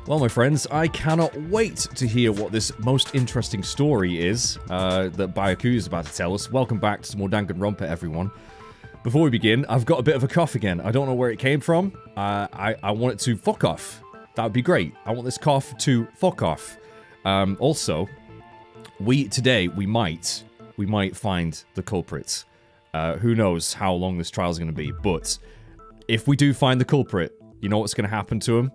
Well, my friends, I cannot wait to hear what this most interesting story is that Byakuya is about to tell us. Welcome back to some more Danganronpa, everyone. Before we begin, I've got a bit of a cough again. I don't know where it came from. I want it to fuck off. That would be great. I want this cough to fuck off. Also, today we might find the culprit. Who knows how long this trial is going to be, but if we do find the culprit, you know what's going to happen to him?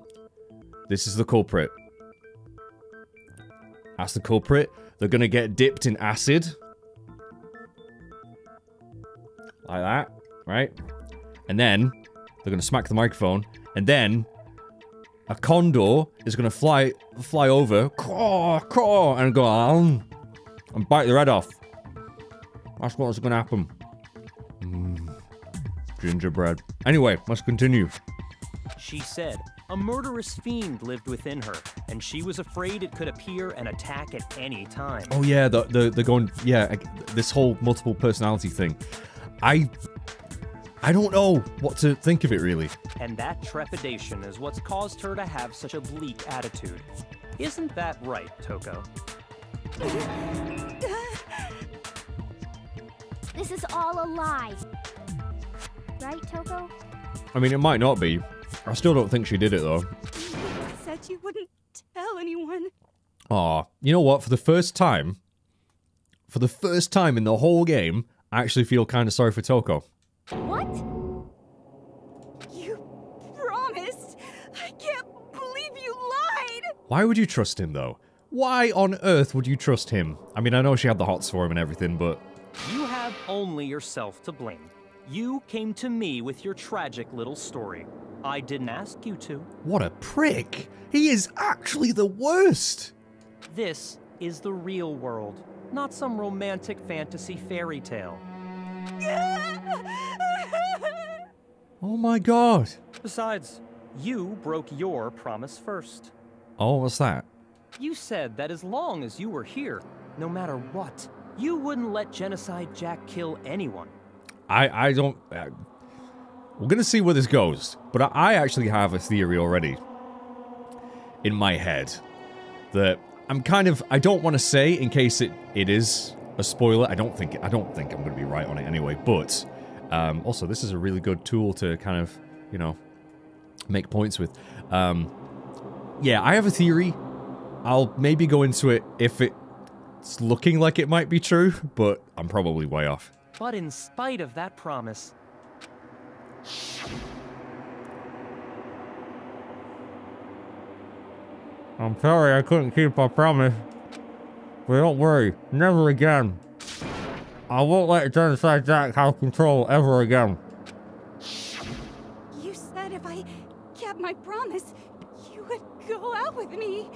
This is the culprit. That's the culprit. They're going to get dipped in acid. Like that, right? And then they're going to smack the microphone, and then a condor is going to fly over, caw, caw, and go and bite their head off. That's what's going to happen. Gingerbread. Anyway, let's continue. She said a murderous fiend lived within her, and she was afraid it could appear and attack at any time. Oh yeah, they're going, yeah, this whole multiple personality thing. I don't know what to think of it, really. And that trepidation is what's caused her to have such a bleak attitude. Isn't that right, Toko? This is all a lie. Right, Toko? I mean, it might not be. I still don't think she did it, though. You said you wouldn't tell anyone. Aw, you know what? For the first time in the whole game, I actually feel kind of sorry for Toko. What? You promised. I can't believe you lied. Why would you trust him, though? Why on earth would you trust him? I mean, I know she had the hots for him and everything, but... You have only yourself to blame. You came to me with your tragic little story. I didn't ask you to. What a prick! He is actually the worst! This is the real world, not some romantic fantasy fairy tale. Oh my god! Besides, you broke your promise first. Oh, what's that? You said that as long as you were here, no matter what, you wouldn't let Genocide Jack kill anyone. I don't... we're gonna see where this goes, but I actually have a theory already in my head that I'm kind of... I don't want to say in case it is a spoiler. I don't think I'm gonna be right on it anyway, but also this is a really good tool to kind of, you know, make points with. Yeah, I have a theory. I'll maybe go into it if it's looking like it might be true, but I'm probably way off. But in spite of that promise... I'm sorry I couldn't keep our promise. But don't worry, never again. I won't let Genocide Jack have control ever again. You said if I kept my promise, you would go out with me.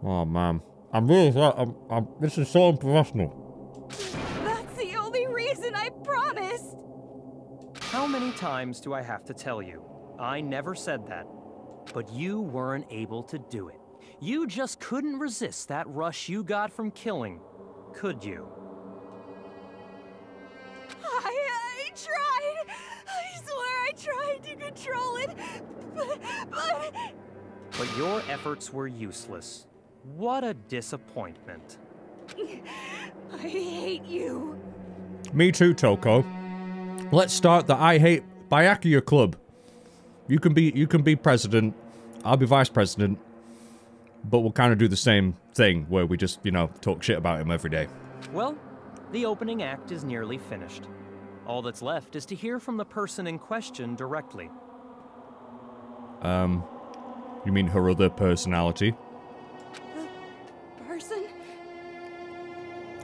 Oh man, I'm really sorry. This is so unprofessional. That's the only reason I promised. How many times do I have to tell you? I never said that. But you weren't able to do it. You just couldn't resist that rush you got from killing, could you? I tried. I swear I tried to control it, But your efforts were useless. What a disappointment. I hate you. Me too, Toko. Let's start the I Hate Byakuya Club. You can be president. I'll be vice president. But we'll kind of do the same thing where we just, you know, talk shit about him every day. Well, the opening act is nearly finished. All that's left is to hear from the person in question directly. You mean her other personality? The person?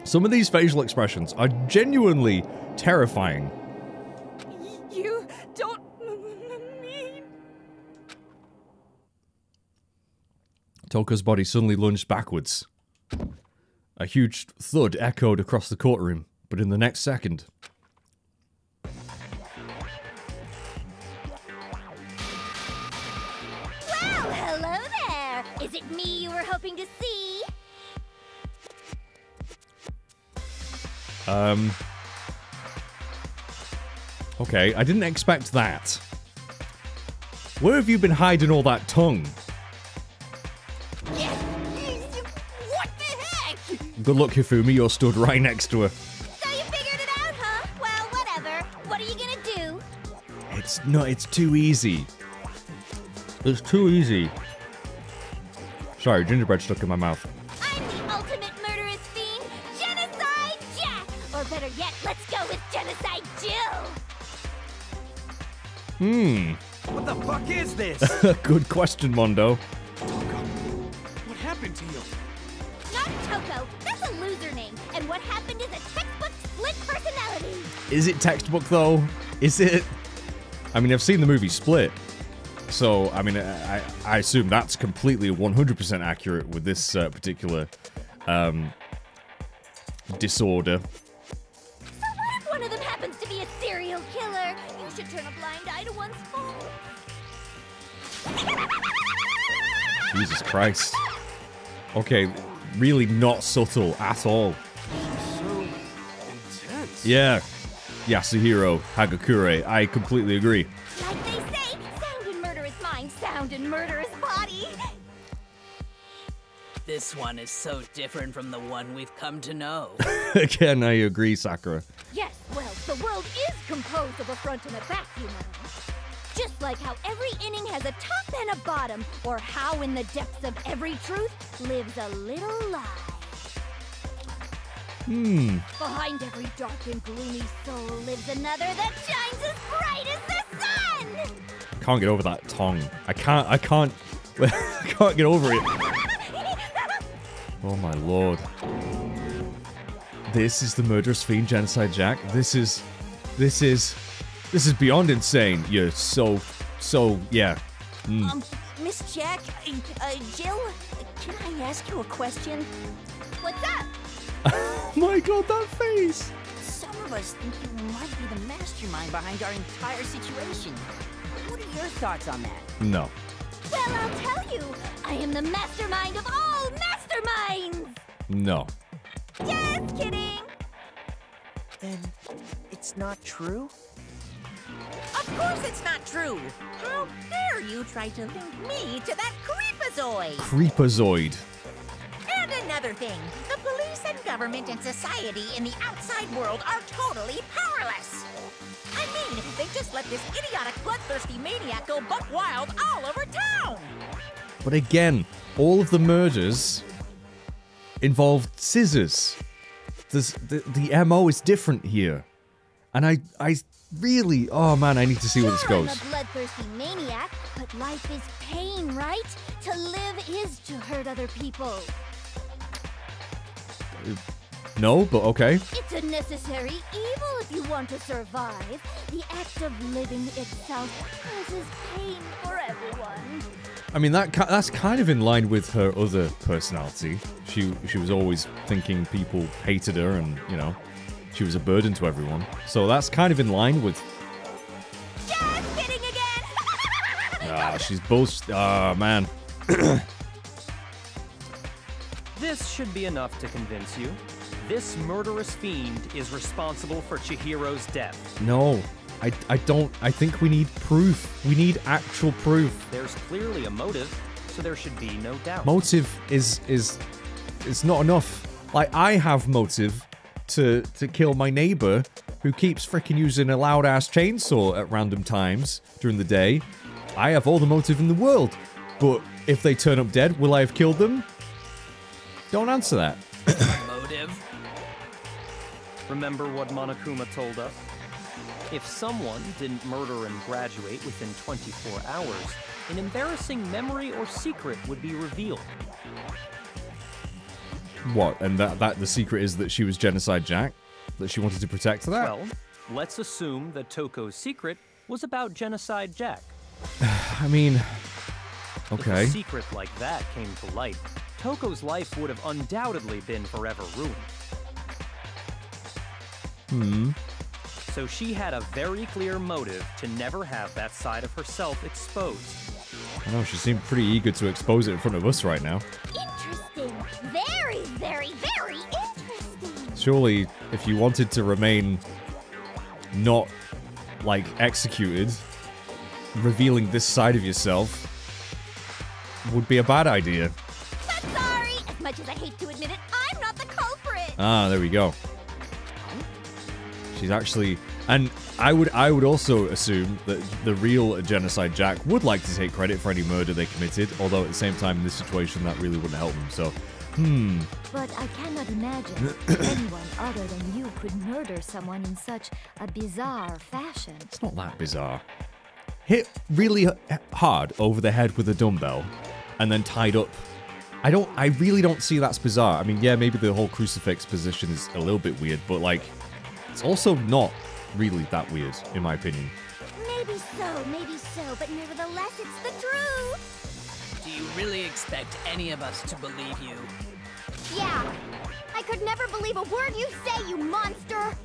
Some of these facial expressions are genuinely terrifying. You don't mean... Toko's body suddenly lunged backwards. A huge thud echoed across the courtroom, but in the next second... Well, hello there! Is it me you were hoping to see? Okay, I didn't expect that. Where have you been hiding all that tongue? What the heck? Good luck, Hifumi. You're stood right next to her. So you figured it out, huh? Well, whatever. What are you gonna do? It's too easy. It's too easy. Sorry, gingerbread stuck in my mouth. I'm the ultimate murderous fiend, Genocide Jack! Or better yet, let's go with Genocide Jill! What the fuck is this? Good question, Mondo. What happened to you? Not Toko, that's a loser name, and what happened is a textbook split personality! Is it textbook, though? Is it? I mean, I've seen the movie Split. So, I mean, I assume that's completely 100% accurate with this particular disorder. So what if one of them happens to be a serial killer? You should turn a blind eye to one's faults. Jesus Christ. Okay, really not subtle at all. So intense. Yeah. Yasuhiro Hagakure, I completely agree. Like they say, sound in murderous mind, sound in murderous body. This one is so different from the one we've come to know. Again, I agree, Sakura. Yes, well, the world is composed of a front and a back, you know. Just like how every inning has a top and a bottom, or how in the depths of every truth lives a little lie. Behind every dark and gloomy soul lives another that shines as bright as the sun! Can't get over that tongue. I can't I can't get over it. Oh my lord. This is the murderous fiend Genocide Jack. This is beyond insane. You're so yeah. Miss Jack, Jill, can I ask you a question? What's up? Oh my god, that face! Some of us think you might be the mastermind behind our entire situation. What are your thoughts on that? No. Well, I'll tell you, I am the mastermind of all masterminds! No. Just kidding! Then it's not true? Of course it's not true! How dare you try to link me to that creepazoid? Creepazoid. And another thing, the police and government and society in the outside world are totally powerless. I mean, they just let this idiotic, bloodthirsty maniac go buck wild all over town. But again, all of the murders involved scissors. The MO is different here. And I really, oh man, I need to see where this goes. I'm a bloodthirsty maniac, but life is pain, right? To live is to hurt other people. No, but okay. It's a necessary evil if you want to survive. The act of living itself causes pain for everyone. I mean, that's kind of in line with her other personality. She was always thinking people hated her and, you know, she was a burden to everyone. So that's kind of in line with... Just kidding again! she's bullshit. Ah, man. This should be enough to convince you. This murderous fiend is responsible for Chihiro's death. No, I don't. I think we need proof. We need actual proof. There's clearly a motive, so there should be no doubt. Motive is not enough. Like, I have motive to kill my neighbor who keeps freaking using a loud-ass chainsaw at random times during the day. I have all the motive in the world. But if they turn up dead, will I have killed them? Don't answer that. Motive? Remember what Monokuma told us? If someone didn't murder and graduate within 24 hours, an embarrassing memory or secret would be revealed. What? And that the secret is that she was Genocide Jack? That she wanted to protect that? Well, let's assume that Toko's secret was about Genocide Jack. I mean... If okay. a secret like that came to light, Toko's life would have undoubtedly been forever ruined. So she had a very clear motive to never have that side of herself exposed. I know, she seemed pretty eager to expose it in front of us right now. Interesting. Very, very, very interesting. Surely, if you wanted to remain not, like, executed, revealing this side of yourself would be a bad idea. But sorry, as much as I hate to admit it, I'm not the culprit. Ah, there we go. She's actually... And I would also assume that the real Genocide Jack would like to take credit for any murder they committed, although at the same time in this situation that really wouldn't help them, so... But I cannot imagine anyone other than you could murder someone in such a bizarre fashion. It's not that bizarre. Hit really hard over the head with a dumbbell, and then tied up. I really don't see that's bizarre. I mean, yeah, maybe the whole crucifix position is a little bit weird, but like, it's also not really that weird, in my opinion. Maybe so, but nevertheless, it's the truth. Do you really expect any of us to believe you? Yeah, I could never believe a word you say, you monster.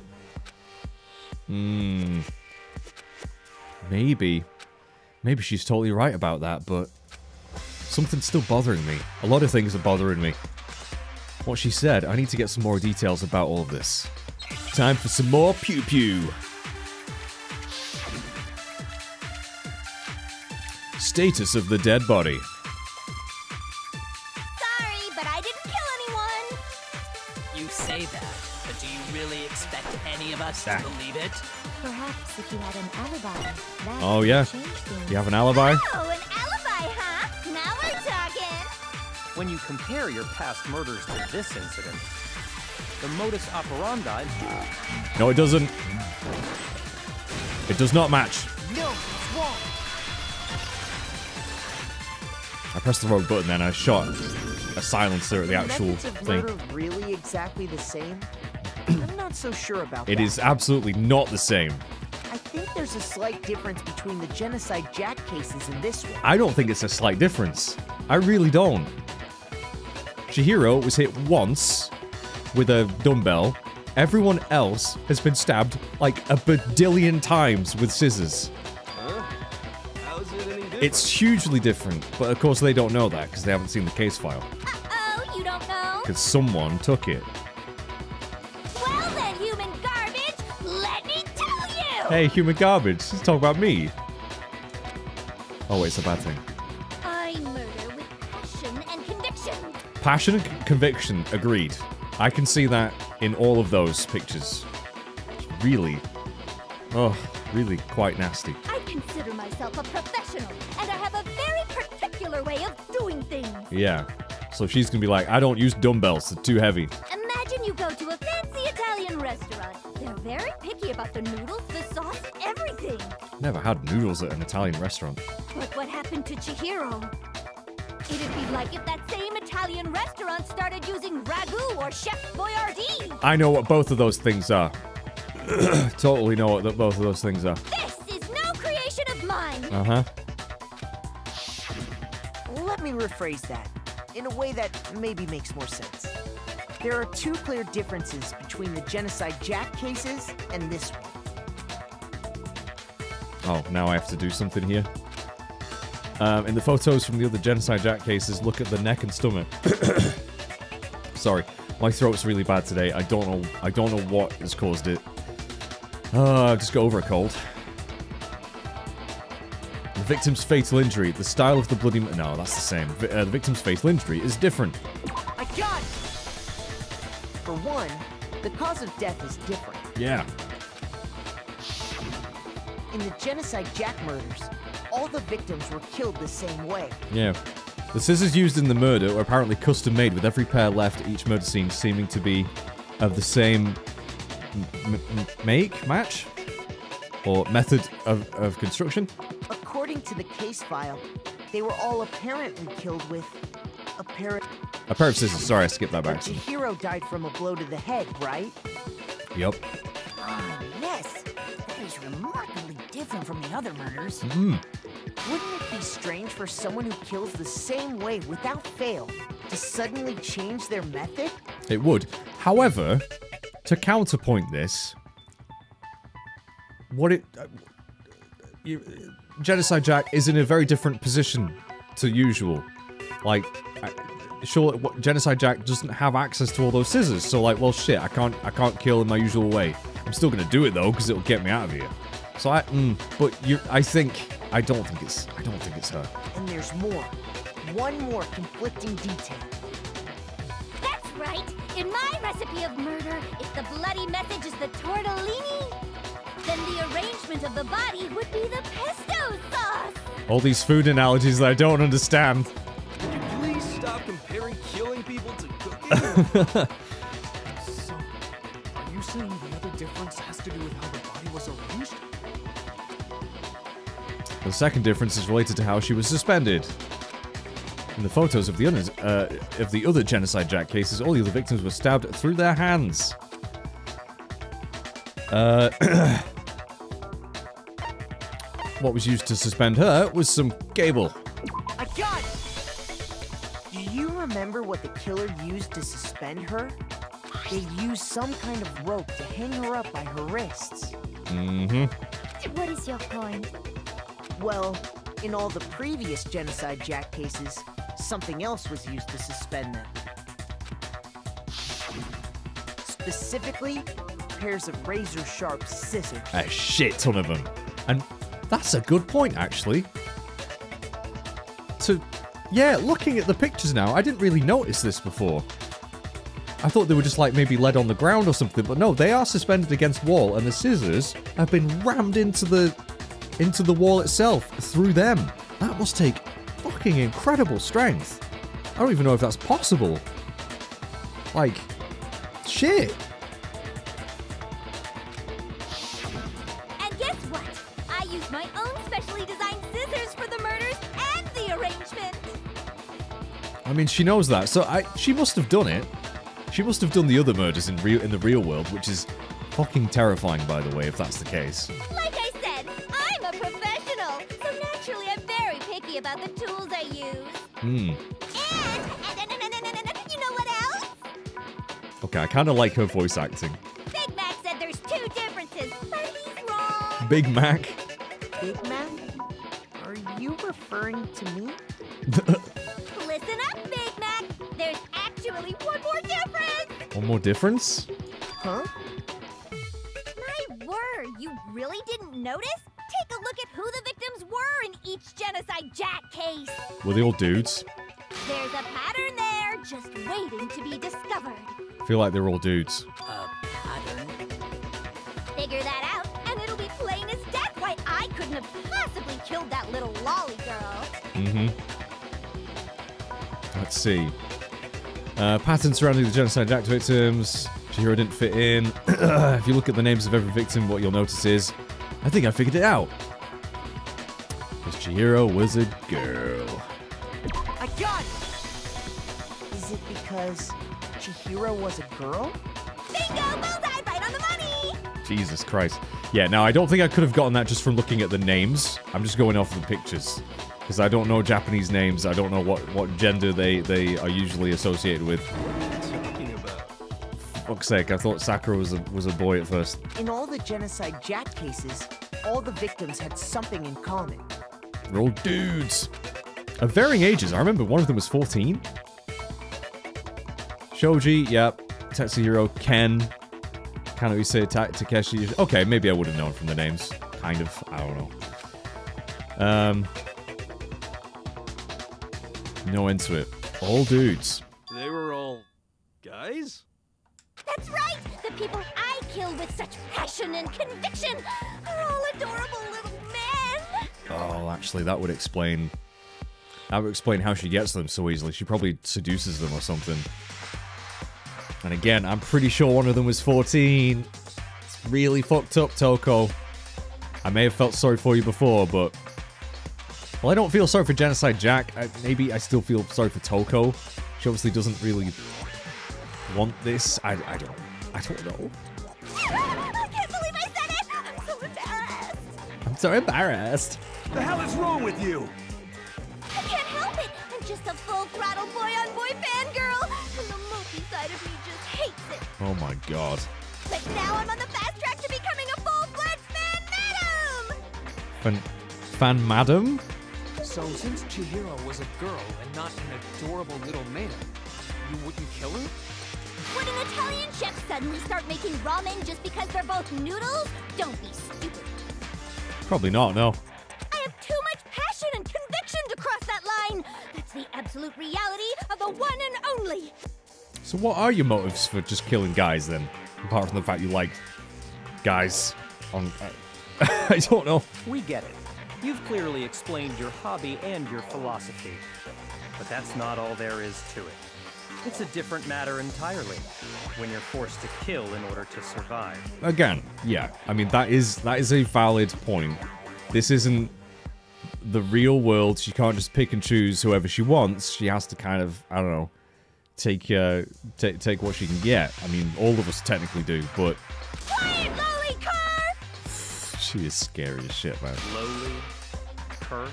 Maybe. Maybe she's totally right about that, but something's still bothering me. A lot of things are bothering me. What she said, I need to get some more details about all of this. Time for some more pew-pew. Status of the dead body. Sorry, but I didn't kill anyone. You say that, but do you really expect any of us to believe it? Perhaps if you had an alibi, that Oh yeah, would change things. you have an alibi? Oh, an alibi, huh? Now we're talking. When you compare your past murders to this incident, the modus operandi... No, it doesn't. It does not match. No, it's wrong. I pressed the wrong button then, I shot a silencer at the actual Methods of thing. murder really exactly the same? I'm not so sure about It that. is absolutely not the same. I think there's a slight difference between the Genocide Jack cases and this one. I don't think it's a slight difference. I really don't. Chihiro was hit once with a dumbbell. Everyone else has been stabbed like a badillion times with scissors. How's it any different? It's hugely different, but of course they don't know that because they haven't seen the case file. Oh, you don't know? Because someone took it. Well then, human garbage, let me tell you! Hey, human garbage, let's talk about me. Oh wait, it's a bad thing. I murder with passion and conviction. Passion and conviction, agreed. I can see that in all of those pictures. It's really, really quite nasty. I consider myself a professional, and I have a very particular way of doing things. Yeah. So she's gonna be like, I don't use dumbbells, they're too heavy. Imagine you go to a fancy Italian restaurant. They're very picky about the noodles, the sauce, everything. Never had noodles at an Italian restaurant. But what happened to Chihiro? It'd be like if that same Italian restaurant started using ragu or Chef Boyardee. I know what both of those things are. Totally know what both of those things are. This is no creation of mine. Uh-huh. Let me rephrase that in a way that maybe makes more sense. There are two clear differences between the Genocide Jack cases and this one. Oh, now I have to do something here. In the photos from the other Genocide Jack cases, look at the neck and stomach. Sorry, my throat's really bad today. I don't know what has caused it. Just got over a cold. The victim's fatal injury. The style of the bloody... No, that's the same. The victim's fatal injury is different. I got it! For one, the cause of death is different. Yeah. In the Genocide Jack murders, all the victims were killed the same way. Yeah. The scissors used in the murder were apparently custom-made, with every pair left at each murder scene seeming to be of the same match? Or method of construction? According to the case file, they were all apparently killed with a pair of scissors. Sorry, I skipped that back. Chihiro died from a blow to the head, right? Yep. Ah, yes. That is remarkably different from the other murders. Wouldn't it be strange for someone who kills the same way without fail to suddenly change their method? It would. However, to counterpoint this, Genocide Jack is in a very different position to usual. Like, sure, Genocide Jack doesn't have access to all those scissors, so like, well, shit, I can't kill in my usual way. I'm still gonna do it though, because it'll get me out of here. So I don't think it's her. And there's more. One more conflicting detail. That's right. In my recipe of murder, if the bloody message is the tortellini, then the arrangement of the body would be the pesto sauce. All these food analogies that I don't understand. Could you please stop comparing killing people to cooking? So, are you saying the other difference has to do with how the body was arranged? The second difference is related to how she was suspended. In the photos of the other Genocide Jack cases, all the other victims were stabbed through their hands. What was used to suspend her was some cable. I got it! Do you remember what the killer used to suspend her? They used some kind of rope to hang her up by her wrists. Mm-hmm. What is your point? Well, in all the previous Genocide Jack cases, something else was used to suspend them. Specifically, pairs of razor-sharp scissors. A shit ton of them. And that's a good point, actually. Yeah, looking at the pictures now, I didn't really notice this before. I thought they were just like maybe lead on the ground or something, but no, they are suspended against wall, and the scissors have been rammed into the wall itself through them. That must take fucking incredible strength. I don't even know if that's possible. Like, shit. And guess what? I used my own specially designed scissors for the murders and the arrangement. I mean, she knows that, so she must have done it. She must have done the other murders in the real world, which is fucking terrifying, by the way, if that's the case. Like I said, I'm a professional, so naturally I'm very picky about the tools I use. Hmm. And you know what else? Okay, I kind of like her voice acting. Big Mac said there's two differences, but he's wrong. Big Mac. Big Mac? Are you referring to me? Listen up, Big Mac. There's actually one more difference. One more difference? Huh? My word, you really didn't notice? Take a look at who the victims were in each Genocide Jack case. Were they all dudes? There's a pattern there, just waiting to be discovered. I feel like they're all dudes. Pattern? Figure that out, and it'll be plain as death why I couldn't have possibly killed that little lolly girl. Mm-hmm. Let's see. Pattern surrounding the Genocide Jack victims. Chihiro didn't fit in. If you look at the names of every victim, what you'll notice is, I think I figured it out. Because Chihiro was a girl. I got it! Is it because Chihiro was a girl? Bingo! Bullseye! Right on the money! Jesus Christ. Yeah, now I don't think I could have gotten that just from looking at the names. I'm just going off the pictures. Because I don't know Japanese names. I don't know what gender they are usually associated with. What are you talking about? Fuck's sake, I thought Sakura was a boy at first. In all the Genocide Jack cases, all the victims had something in common. They're all dudes. Of varying ages. I remember one of them was 14. Shoji, yep. Tetsuhiro, Ken. Kanoise, Takeshi. Okay, maybe I would have known from the names. Kind of. I don't know. No end to it. All dudes. They were all guys? That's right! The people I kill with such passion and conviction are all adorable little men! Oh, actually, that would explain how she gets them so easily. She probably seduces them or something. And again, I'm pretty sure one of them was 14. It's really fucked up, Toko. I may have felt sorry for you before, but... Well, I don't feel sorry for Genocide Jack. Maybe I still feel sorry for Toko. She obviously doesn't really want this. I don't know. I can't believe I said it! I'm so embarrassed! I'm so embarrassed. The hell is wrong with you? I can't help it! I'm just a full-throttle boy-on-boy fangirl, and the monkey side of me just hates it. Oh my god. But now I'm on the fast track to becoming a full-fledged fan madam! Fan madam? So since Chihiro was a girl and not an adorable little man, you wouldn't kill her? Would an Italian chef suddenly start making ramen just because they're both noodles? Don't be stupid. Probably not, no. I have too much passion and conviction to cross that line. That's the absolute reality of the one and only. So what are your motives for just killing guys, then? Apart from the fact you like guys on... I don't know. We get it. You've clearly explained your hobby and your philosophy. But that's not all there is to it. It's a different matter entirely, when you're forced to kill in order to survive. Again, yeah. I mean, that is a valid point. This isn't the real world. She can't just pick and choose whoever she wants. She has to kind of, I don't know, take what she can get. I mean, all of us technically do, but... Quiet, lowly cur! She is scary as shit, man. Lowly cur?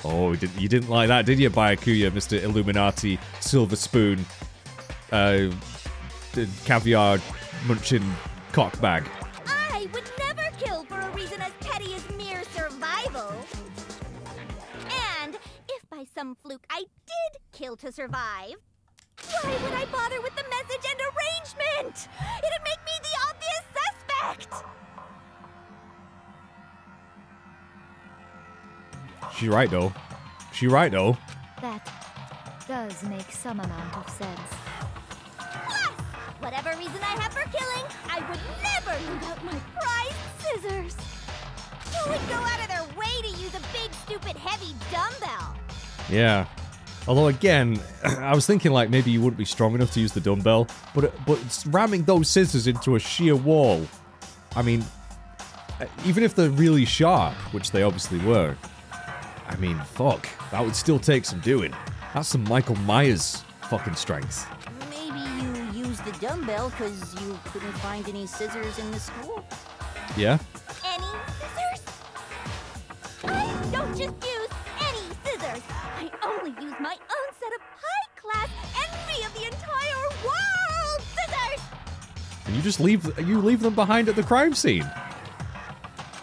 Oh, you didn't like that, did you, Byakuya, Mr. Illuminati, Silver Spoon, caviar munching cockbag? I would never kill for a reason as petty as mere survival. And if by some fluke I did kill to survive, why would I bother with the message and arrangement? It'd make me the obvious suspect. She right, though. She right, though. That does make some amount of sense. Plus, whatever reason I have for killing, I would never leave out my prized scissors. Who would go out of their way to use a big, stupid, heavy dumbbell? Yeah. Although, again, I was thinking, like, maybe you wouldn't be strong enough to use the dumbbell, but ramming those scissors into a sheer wall, I mean, even if they're really sharp, which they obviously were, I mean, fuck, that would still take some doing. That's some Michael Myers fucking strength. Maybe you used the dumbbell because you couldn't find any scissors in the school. Yeah? Any scissors? I don't just use any scissors. I only use my own set of high-class envy of the entire world scissors. And you just leave them behind at the crime scene.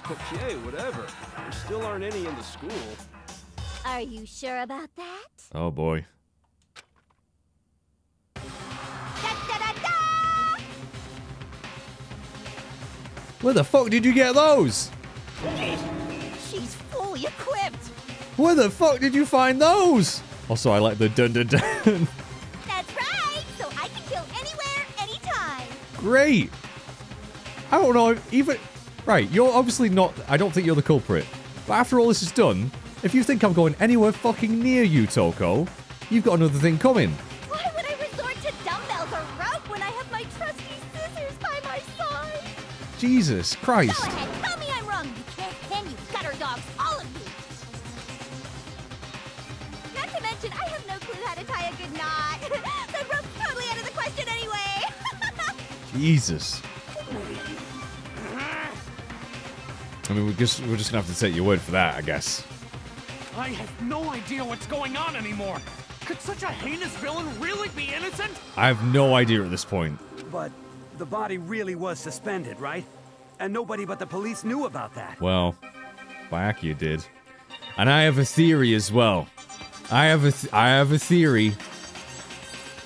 Okay, whatever. There still aren't any in the school. Are you sure about that? Oh boy. Da, da, da, da! Where the fuck did you get those? She's fully equipped. Where the fuck did you find those? Also, I like the dun dun dun. That's right! So I can kill anywhere, anytime! Great. I don't know, even... Right, you're obviously not... I don't think you're the culprit. But after all this is done, if you think I'm going anywhere fucking near you, Toko, you've got another thing coming. Why would I resort to dumbbells or rope when I have my trusty scissors by my side? Jesus Christ. Go ahead, tell me I'm wrong, you can you gutter dogs, all of you! Not to mention, I have no clue how to tie a good knot. The rope's totally out of the question anyway! Jesus. I mean, we're just gonna have to take your word for that, I guess. I have no idea what's going on anymore. Could such a heinous villain really be innocent? I have no idea at this point. But the body really was suspended, right? And nobody but the police knew about that. Well, Byakuya did. And I have a theory as well. I have a theory,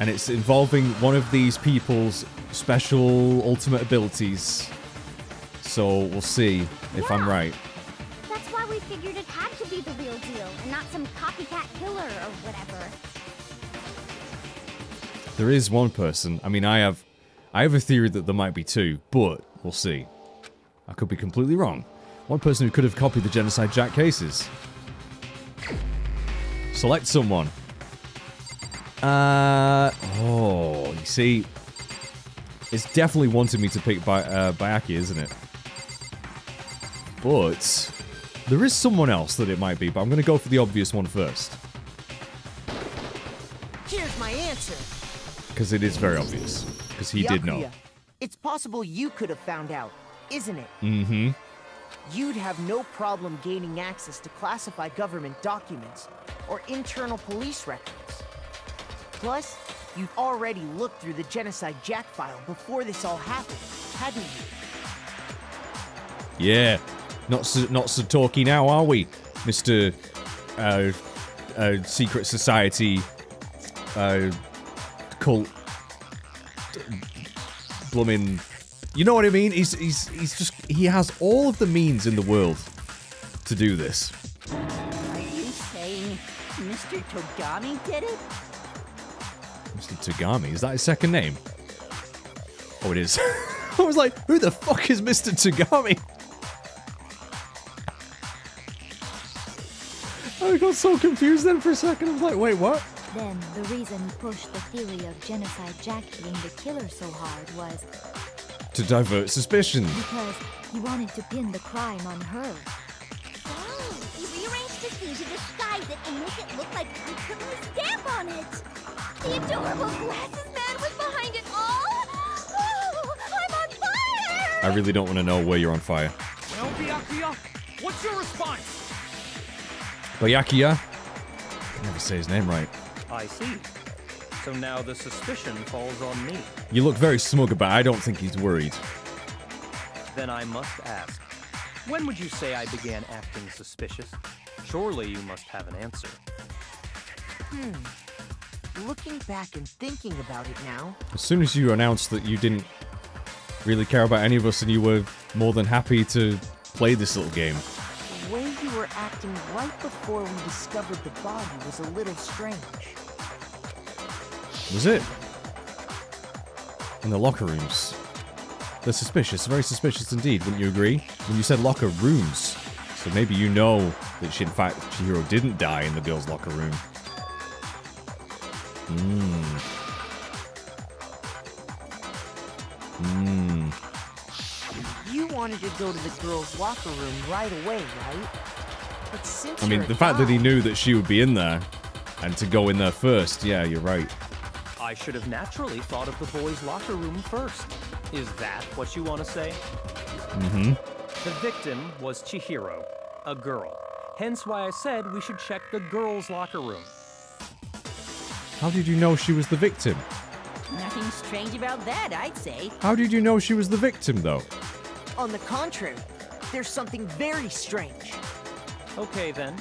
and it's involving one of these people's special ultimate abilities. So we'll see if I'm right. That's why we figured it had to be the real deal, and not some copycat killer or whatever. There is one person. I mean, I have a theory that there might be two, but we'll see. I could be completely wrong. One person who could have copied the Genocide Jack cases. Select someone. Oh, you see, it's definitely wanted me to pick Byakuya, isn't it? But there is someone else that it might be, but I'm going to go for the obvious one first. Here's my answer. Because it is very obvious. Because he did know. Byakuya, it's possible you could have found out, isn't it? Mm-hmm. You'd have no problem gaining access to classified government documents or internal police records. Plus, you'd already looked through the Genocide Jack file before this all happened, hadn't you? Yeah. Not so talky now, are we, Mr. Secret Society cult blooming... You know what I mean? He's just... He has all of the means in the world to do this. Are you saying Mr. Togami did it? Mr. Togami, is that his second name? Oh, it is. I was like, who the fuck is Mr. Togami? I got so confused then for a second. I was like, wait, what? Then the reason he pushed the theory of Genocide Jack being the killer so hard was To divert suspicion. because he wanted to pin the crime on her. Oh, he rearranged the scene to disguise it and make it look like I put my stamp on it. The adorable glasses man was behind it all. Oh, I'm on fire! I really don't want to know where you're on fire. Well, Byakuya, what's your response? Byakuya? I can never say his name right. I see. So now the suspicion falls on me. You look very smug, but I don't think he's worried. Then I must ask, when would you say I began acting suspicious? Surely you must have an answer. Looking back and thinking about it now, As soon as you announced that you didn't really care about any of us and you were more than happy to play this little game. the way you were acting right before we discovered the body was a little strange. Was it? In the locker rooms. They're suspicious, very suspicious indeed, wouldn't you agree? When you said locker rooms. So maybe you know that she, in fact, Chihiro didn't die in the girls' locker room. You wanted to go to the girls' locker room right away, right? But since I mean, you're the a fact that he guy- knew that she would be in there, and to go in there first, yeah, you're right. I should have naturally thought of the boys' locker room first. Is that what you want to say? Mm-hmm. The victim was Chihiro, a girl. Hence why I said we should check the girls' locker room. How did you know she was the victim? Nothing strange about that, I'd say. How did you know she was the victim, though? On the contrary, there's something very strange. Okay then,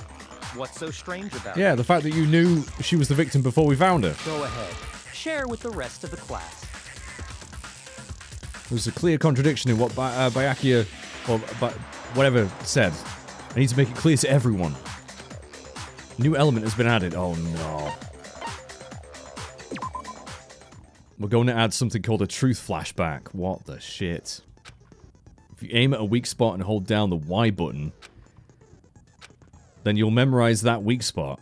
what's so strange about Yeah, it? the fact that you knew she was the victim before we found her. Go ahead, share with the rest of the class. There's a clear contradiction in what Byakuya, or whatever, said. I need to make it clear to everyone. New element has been added. Oh no. We're going to add something called a truth flashback. What the shit? If you aim at a weak spot and hold down the Y button, then you'll memorize that weak spot.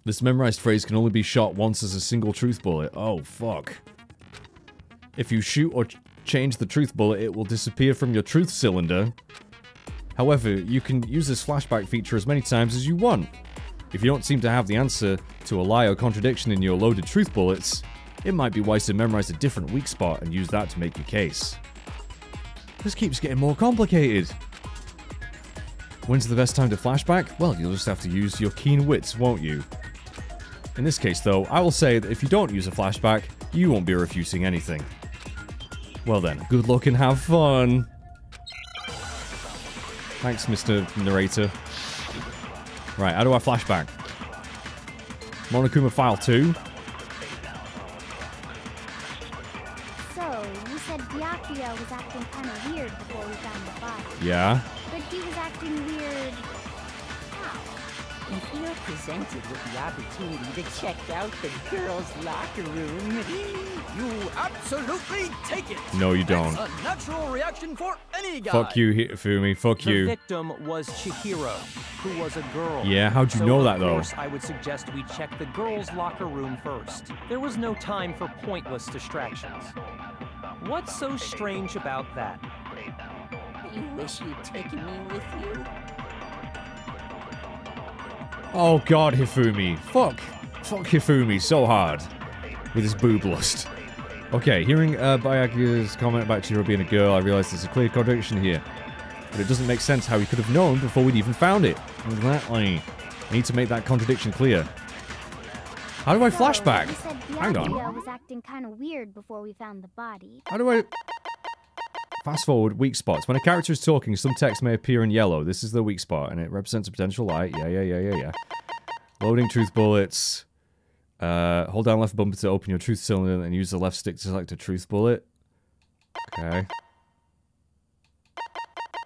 This memorized phrase can only be shot once as a single truth bullet. Oh, fuck. If you shoot or change the truth bullet, it will disappear from your truth cylinder. However, you can use this flashback feature as many times as you want. If you don't seem to have the answer to a lie or contradiction in your loaded truth bullets, it might be wise to memorize a different weak spot and use that to make your case. This keeps getting more complicated. When's the best time to flashback? Well, you'll just have to use your keen wits, won't you? In this case, though, I will say that if you don't use a flashback, you won't be refuting anything. Well then, good luck and have fun! Thanks, Mr. Narrator. Right, how do I flashback? Monokuma File 2. So, you said Byakuya was acting kind of weird before we found the body. Yeah. But he was acting weird. How? If you're presented with the opportunity to check out the girls' locker room, You absolutely take it. No, you don't. That's a natural reaction for any guy. Fuck you, Hifumi. Fuck The you. victim was Chihiro, who was a girl. Yeah, how'd you So, know that, of though? course, I would suggest we check the girls' locker room first. There was no time for pointless distractions. What's so strange about that? you wish you'd taken me with you. Oh god, Hifumi. Fuck. Fuck Hifumi so hard. With his boob lust. Okay, hearing Byakuya's comment about Chihiro being a girl, I realize there's a clear contradiction here. But it doesn't make sense how he could have known before we'd even found it. Exactly. I need to make that contradiction clear. How do I flashback? You said Hang on. Byakuya was acting kind of weird before we found the body. How do I... Fast forward, weak spots. When a character is talking, some text may appear in yellow. This is the weak spot, and it represents a potential lie. Yeah. Loading truth bullets. Hold down left bumper to open your truth cylinder, and use the left stick to select a truth bullet. Okay.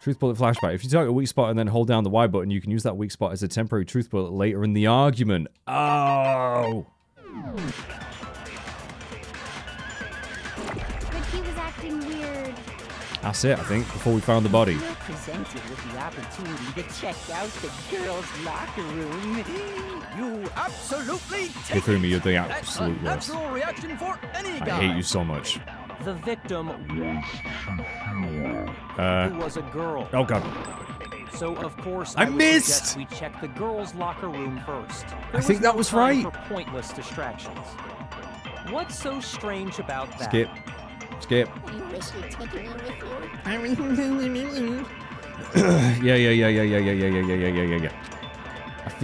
Truth bullet flashback. If you target a weak spot and then hold down the Y button, you can use that weak spot as a temporary truth bullet later in the argument. Oh! But he was acting weird. That's it, I think, before we found the body. You're presented with the opportunity to check out the girls' locker room. You absolutely take Hifumi, you're the That's absolute a worst. natural reaction for any guy. I hate you so much. The victim who was a girl. Oh god. So of course I would missed! suggest we check the girls' locker room first. I think that was no time right. For pointless distractions. What's so strange about that? Skip. Skip. You wish you'd taken me with you. Yeah.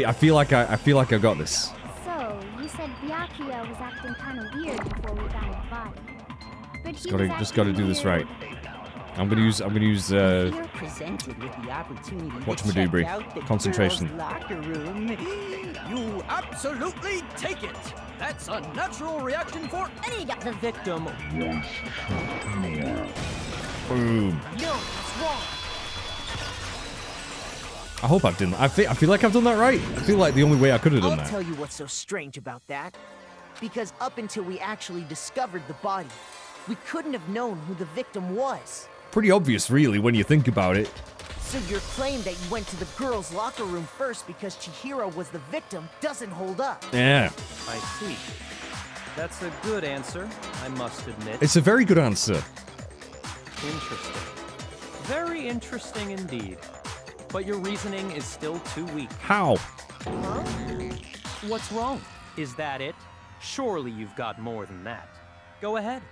I feel like I got this. So, you said Byakuya was acting kind of weird before we found the body. But Just gotta do this right. I'm gonna use You're presented with the opportunity watch to my check doobree. out the Concentration. girls' locker room. You absolutely take it. That's a natural reaction for any guy. The victim. Boom. No, it's wrong. I hope I've done that. I feel like I've done that right. I feel like the only way I could have done I'll that. tell you what's so strange about that. Because up until we actually discovered the body, we couldn't have known who the victim was. Pretty obvious, really, when you think about it. So your claim that you went to the girls' locker room first because Chihiro was the victim doesn't hold up. Yeah. I see. That's a good answer, I must admit. It's a very good answer. Interesting. Very interesting indeed. But your reasoning is still too weak. How? Huh? What's wrong? Is that it? Surely you've got more than that. Go ahead.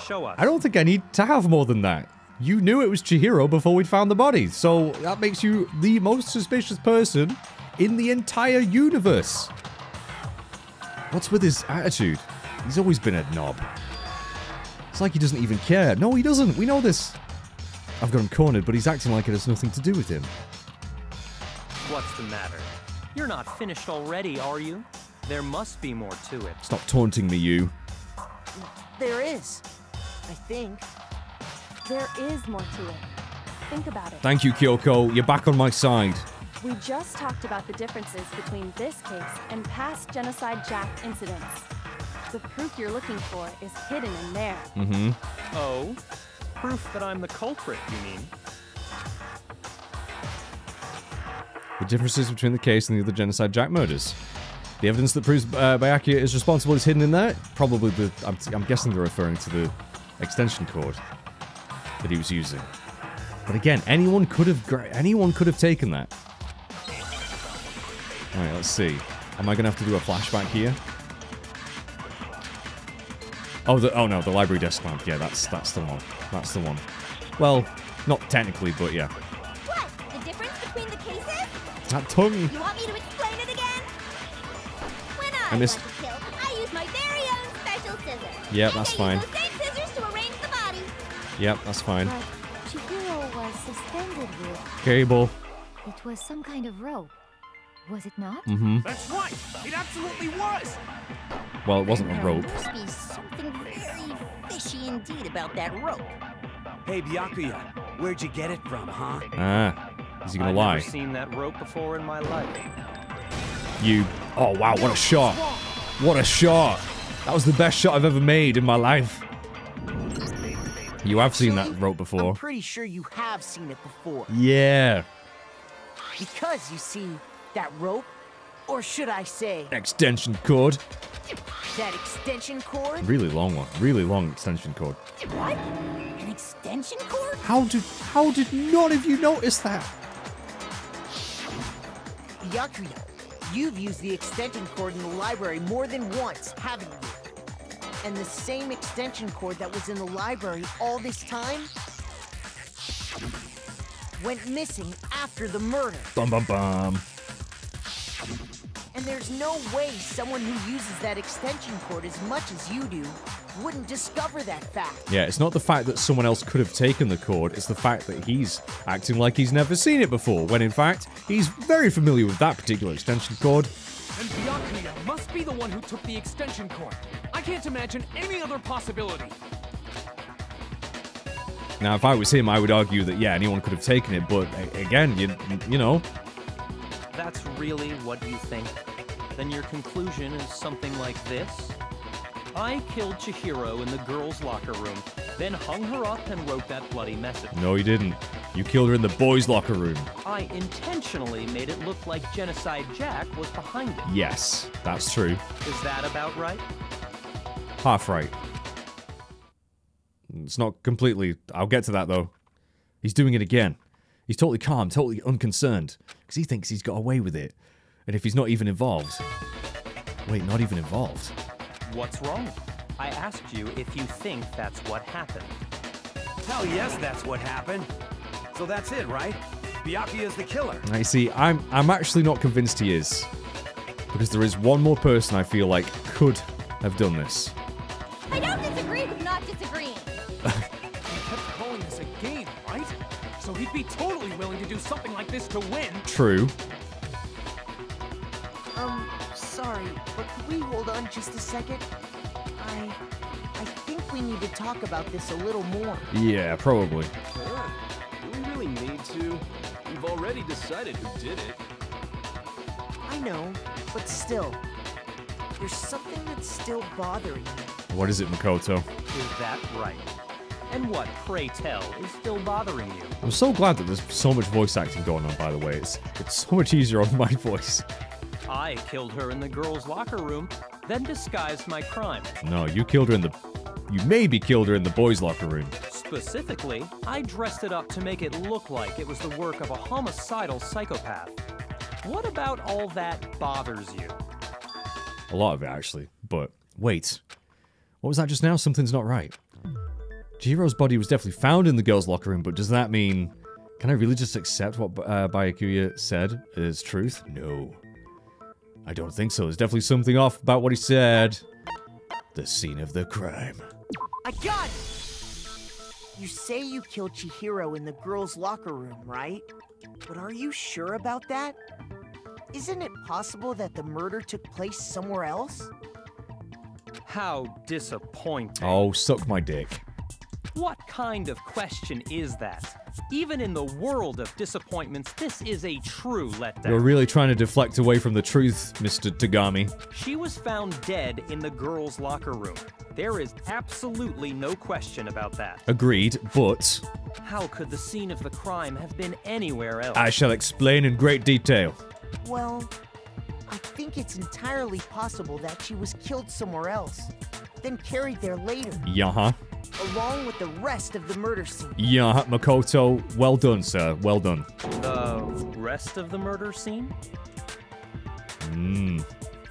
Show us. I don't think I need to have more than that. You knew it was Chihiro before we'd found the body, so that makes you the most suspicious person in the entire universe. What's with his attitude? He's always been a knob. It's like he doesn't even care. No, he doesn't. We know this. I've got him cornered, but he's acting like it has nothing to do with him. What's the matter? You're not finished already, are you? There must be more to it. Stop taunting me, you. There is. I think. There is more to it. Think about it. Thank you, Kyoko. You're back on my side. We just talked about the differences between this case and past Genocide Jack incidents. The proof you're looking for is hidden in there. Mm-hmm. Oh? Proof that I'm the culprit, you mean? The differences between the case and the other Genocide Jack murders. The evidence that proves Byakuya is responsible is hidden in there. Probably the... I'm guessing they're referring to the extension cord that he was using. But again, anyone could have taken that. Alright, let's see. Am I going to have to do a flashback here? Oh, no, the library desk lamp. Yeah, that's the one. That's the one. Well, not technically, but yeah. What? The difference between the cases? That tongue. You want me to explain it again? When I missed. want to kill, I use my very own special scissors. Yeah, that's fine. I use those same scissors to arrange the body. Yep, that's fine. But Chihiro was suspended with... Cable. It was some kind of rope. Was it not? Mm-hmm. That's right! It absolutely was! Well, it wasn't a rope. There must be something very fishy indeed about that rope. Hey, Byakuya, where'd you get it from, huh? Ah, is he gonna I've lie? never seen that rope before in my life. You... Oh, wow, what a shot. What a shot. That was the best shot I've ever made in my life. You have seen that rope before. I'm pretty sure you have seen it before. Yeah. Because, you see, that rope, or should I say... Extension cord. That extension cord? Really long one. Really long extension cord. What? An extension cord? How did none of you notice that? Byakuya, you've used the extension cord in the library more than once, haven't you? And the same extension cord that was in the library all this time went missing after the murder. Bum bum bum. And there's no way someone who uses that extension cord as much as you do wouldn't discover that fact. Yeah, it's not the fact that someone else could have taken the cord, it's the fact that he's acting like he's never seen it before, when in fact, he's very familiar with that particular extension cord. And Byakuya must be the one who took the extension cord. I can't imagine any other possibility. Now, if I was him, I would argue that, yeah, anyone could have taken it, but again, you know. That's really what you think? Then your conclusion is something like this? I killed Chihiro in the girls' locker room, then hung her up and wrote that bloody message. No, you didn't. You killed her in the boys' locker room. I intentionally made it look like Genocide Jack was behind it. Yes, that's true. Is that about right? Half right. It's not completely. I'll get to that, though. He's doing it again. He's totally calm, totally unconcerned, because he thinks he's got away with it. And if he's not even involved... Wait, not even involved? What's wrong? I asked you if you think that's what happened. Hell yes, that's what happened. So that's it, right? Byakuya's the killer. Now, you see, I'm actually not convinced he is. Because there is one more person I feel like could have done this. I don't disagree with not disagreeing. He kept calling this a game, right? So he'd be totally willing to do something like this to win. True. Sorry, but could we hold on just a second? I think we need to talk about this a little more. Yeah, probably. Do we really need to? We've already decided who did it. I know, but still, there's something that's still bothering me. What is it, Makoto? Is that right? And what, pray tell, is still bothering you? I'm so glad that there's so much voice acting going on, by the way. It's so much easier on my voice. I killed her in the girls' locker room, then disguised my crime. No, you killed her in the... You maybe killed her in the boys' locker room. Specifically, I dressed it up to make it look like it was the work of a homicidal psychopath. What about all that bothers you? A lot of it, actually. But, wait. What was that just now? Something's not right. Chihiro's body was definitely found in the girls' locker room, but does that mean... Can I really just accept what Byakuya said as truth? No. I don't think so. There's definitely something off about what he said. The scene of the crime. I got it! You say you killed Chihiro in the girls' locker room, right? But are you sure about that? Isn't it possible that the murder took place somewhere else? How disappointing. Oh, suck my dick. What kind of question is that? Even in the world of disappointments, this is a true letdown. You're really trying to deflect away from the truth, Mr. Tagami. She was found dead in the girls' locker room. There is absolutely no question about that. Agreed, but... How could the scene of the crime have been anywhere else? I shall explain in great detail. Well, I think it's entirely possible that she was killed somewhere else, then carried there later. Yeah-huh. Along with the rest of the murder scene. Yeah, Makoto. Well done, sir. Well done. The rest of the murder scene?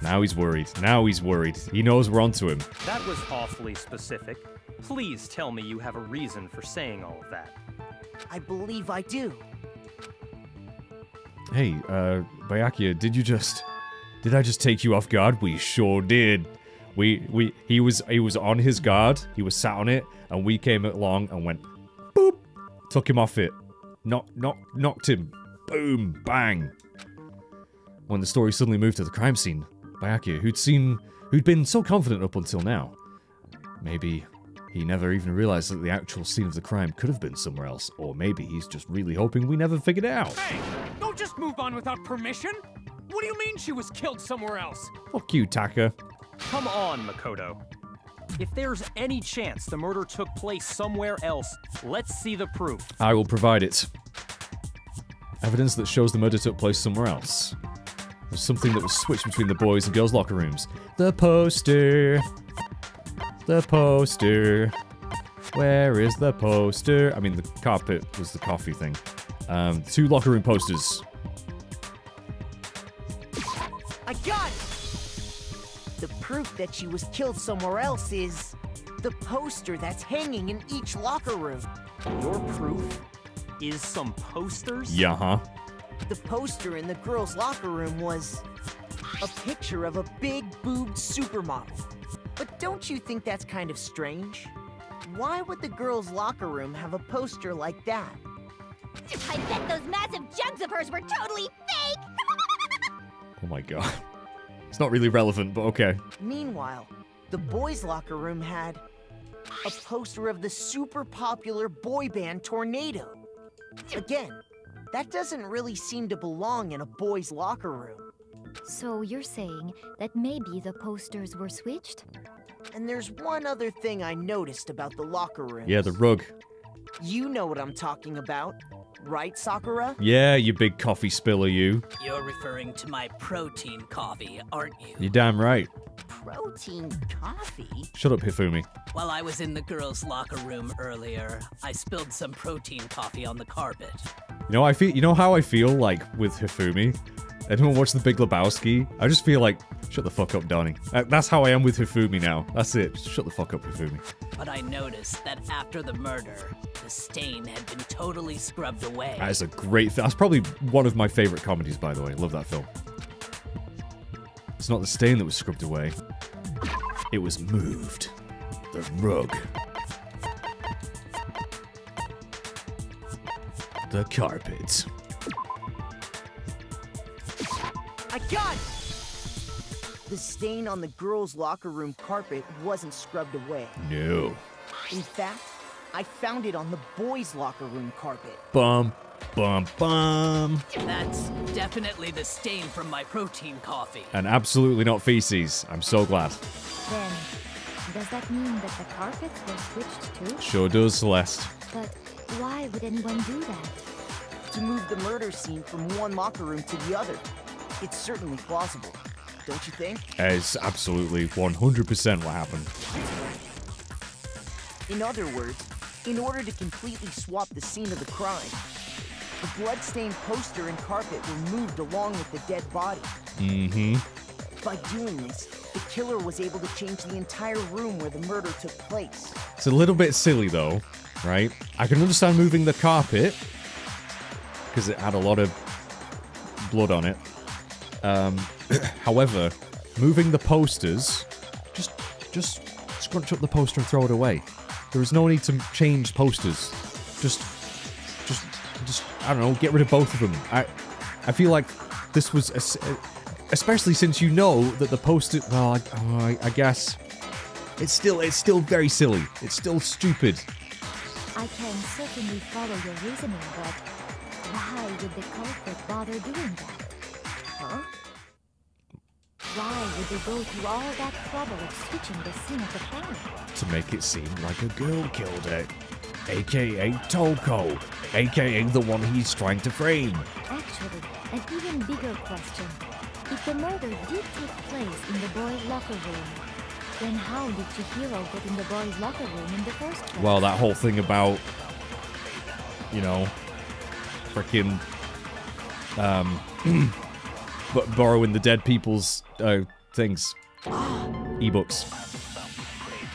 Now he's worried. Now he's worried. He knows we're onto him. That was awfully specific. Please tell me you have a reason for saying all of that. I believe I do. Hey, Byakuya, did I just take you off guard? We sure did. He was on his guard, he was sat on it, and we came along and went, boop, took him off it, knocked him, boom, bang. When the story suddenly moved to the crime scene, Byakuya, who'd been so confident up until now, maybe he never even realized that the actual scene of the crime could have been somewhere else, or maybe he's just really hoping we never figured it out. Hey, don't just move on without permission. What do you mean she was killed somewhere else? Fuck you, Taka. Come on, Makoto. If there's any chance the murder took place somewhere else, let's see the proof. I will provide it. Evidence that shows the murder took place somewhere else. There's something that was switched between the boys' and girls' locker rooms. The poster. The poster. Where is the poster? I mean, the carpet was the coffee thing. 2 locker room posters. I got it! The proof that she was killed somewhere else is the poster that's hanging in each locker room. Your proof is some posters? Yeah-huh. The poster in the girls' locker room was a picture of a big-boobed supermodel. But don't you think that's kind of strange? Why would the girls' locker room have a poster like that? I bet those massive jugs of hers were totally fake! Oh my god. It's not really relevant, but okay. Meanwhile, the boys' locker room had A poster of the super popular boy band Tornado. Again, that doesn't really seem to belong in a boys' locker room. So you're saying that maybe the posters were switched? And there's one other thing I noticed about the locker room. Yeah, the rug. You know what I'm talking about, right, Sakura? Yeah, you big coffee spiller, you. You're referring to my protein coffee, aren't you? You're damn right. Protein coffee? Shut up, Hifumi. While I was in the girls' locker room earlier, I spilled some protein coffee on the carpet. You know, you know how I feel like with Hifumi? Anyone watch The Big Lebowski? I just feel like, shut the fuck up, Donnie. That's how I am with Hifumi now. That's it. Just shut the fuck up, Hifumi. But I noticed that after the murder, the stain had been totally scrubbed away. That is a great film. That's probably one of my favorite comedies, by the way. I love that film. It's not the stain that was scrubbed away. It was moved. The rug. The carpet. I got it! The stain on the girls' locker room carpet wasn't scrubbed away. No. In fact, I found it on the boys' locker room carpet. Bum, bum, bum. That's definitely the stain from my protein coffee. And absolutely not feces. I'm so glad. Then, does that mean that the carpets were switched too? Sure does, Celeste. But why would anyone do that? To move the murder scene from one locker room to the other. It's certainly plausible, don't you think? It's absolutely 100% what happened. In other words, in order to completely swap the scene of the crime, the blood-stained poster and carpet were moved along with the dead body. Mm-hmm. By doing this, the killer was able to change the entire room where the murder took place. It's a little bit silly, though, right? I can understand moving the carpet, because it had a lot of blood on it. However, moving the posters, just scrunch up the poster and throw it away. There is no need to change posters. Just, I don't know, get rid of both of them. I feel like this was, especially since you know that the poster, well, I guess, it's still very silly. It's still stupid. I can certainly follow your reasoning, but why would the culprit bother doing that? Huh? Why would they go through all that trouble of switching the scene of the crime? To make it seem like a girl killed it. AKA Toko. AKA the one he's trying to frame. Actually, an even bigger question. If the murder did take place in the boys' locker room, then how did Chihiro get in the boys' locker room in the first place? Well, that whole thing about, you know, freaking, but borrowing the dead people's things, ebooks.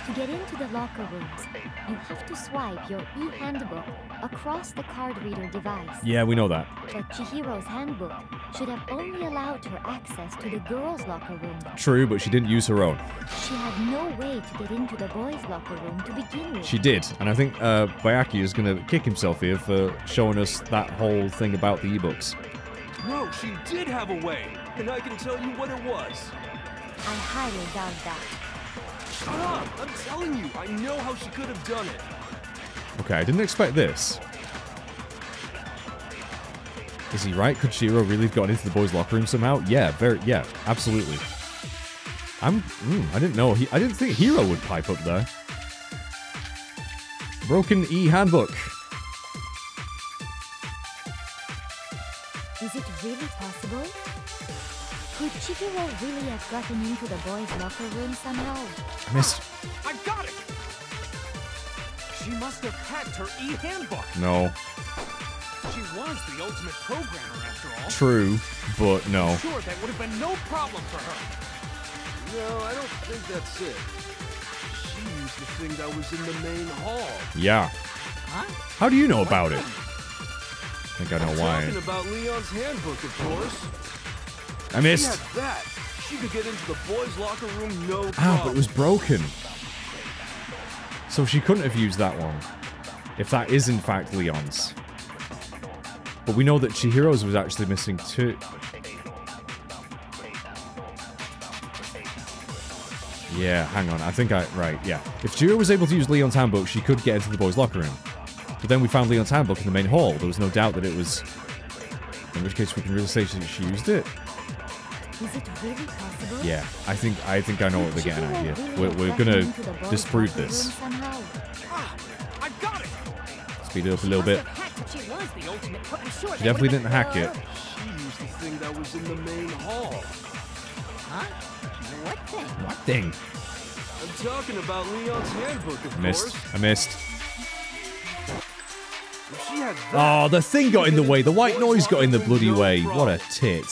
To get into the locker rooms, you have to swipe your e-handbook across the card reader device. Yeah, we know that. But Chihiro's handbook should have only allowed her access to the girls' locker room. True, but she didn't use her own. She had no way to get into the boys' locker room to begin with. She did, and I think Bayaki is going to kick himself here for showing us that whole thing about the ebooks. No, she did have a way, and I can tell you what it was. I highly doubt that. Shut up! I'm telling you, I know how she could have done it. Okay, I didn't expect this. Is he right? Could Shiro really have gotten into the boys' locker room somehow? Yeah, yeah, absolutely. I didn't know. I didn't think Hiro would pipe up there. Broken e-handbook. Is it really possible? Could Chihiro really have gotten into the boys' locker room somehow? I missed. I got it! She must have hacked her e-handbook. No. She was the ultimate programmer after all. True, but no. Sure, that would have been no problem for her. No, I don't think that's it. She used the thing that was in the main hall. Yeah. Huh? How do you know about it? I think I know why. Talking about Leon's handbook, of course. I missed. She had that. She could get into the boys' locker room no problem. Ah, but it was broken. So she couldn't have used that one. If that is in fact Leon's. But we know that Chihiro's was actually missing too. Yeah, hang on. I think right, yeah. If Chihiro was able to use Leon's handbook, she could get into the boys' locker room. But then we found Leon's handbook in the main hall. There was no doubt that it was... In which case we can really say she used it. Is it really possible? Yeah, I think I know what they're getting at here. We're gonna disprove this. I got it! Speed it up a little bit. She definitely didn't hack it. She used the thing that was in the main hall. Huh? What thing? What thing? I'm talking about Leon's handbook, of Missed. course. I missed. If she had that, Oh, the thing got in the way. The white noise got in the bloody way. What a tit.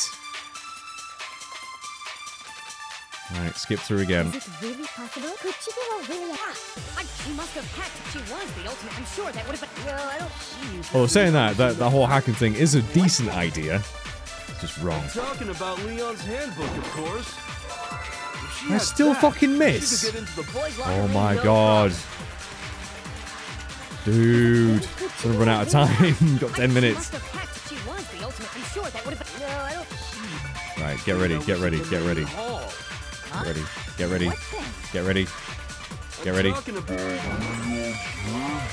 Alright, skip through again. Is it really possible? Could Chihiro really she must have hacked if she was the ultimate. I'm sure that would have been... Well, I don't... Oh, saying that whole hacking thing is a decent idea. It's just wrong. I'm talking about Leon's handbook, of course. If she I had still that, fucking she miss. could get into the boys' locker Oh room, my no god. problem. Dude. Gonna run out of time. Got 10 minutes. Must have hacked if she was the ultimate. I'm sure that would have been... No, I don't... Right, get ready, get ready, get ready. Get ready, get ready, get ready, get ready.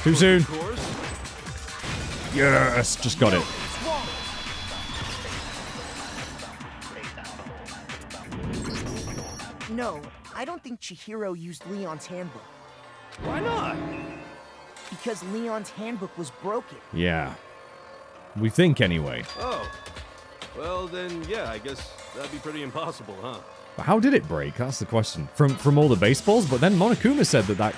Too soon. Yes, just got it. No, I don't think Chihiro used Leon's handbook. Why not? Because Leon's handbook was broken. Yeah. We think anyway. Oh. Well, then, yeah, I guess that'd be pretty impossible, huh? But how did it break? That's the question. From all the baseballs? But then Monokuma said that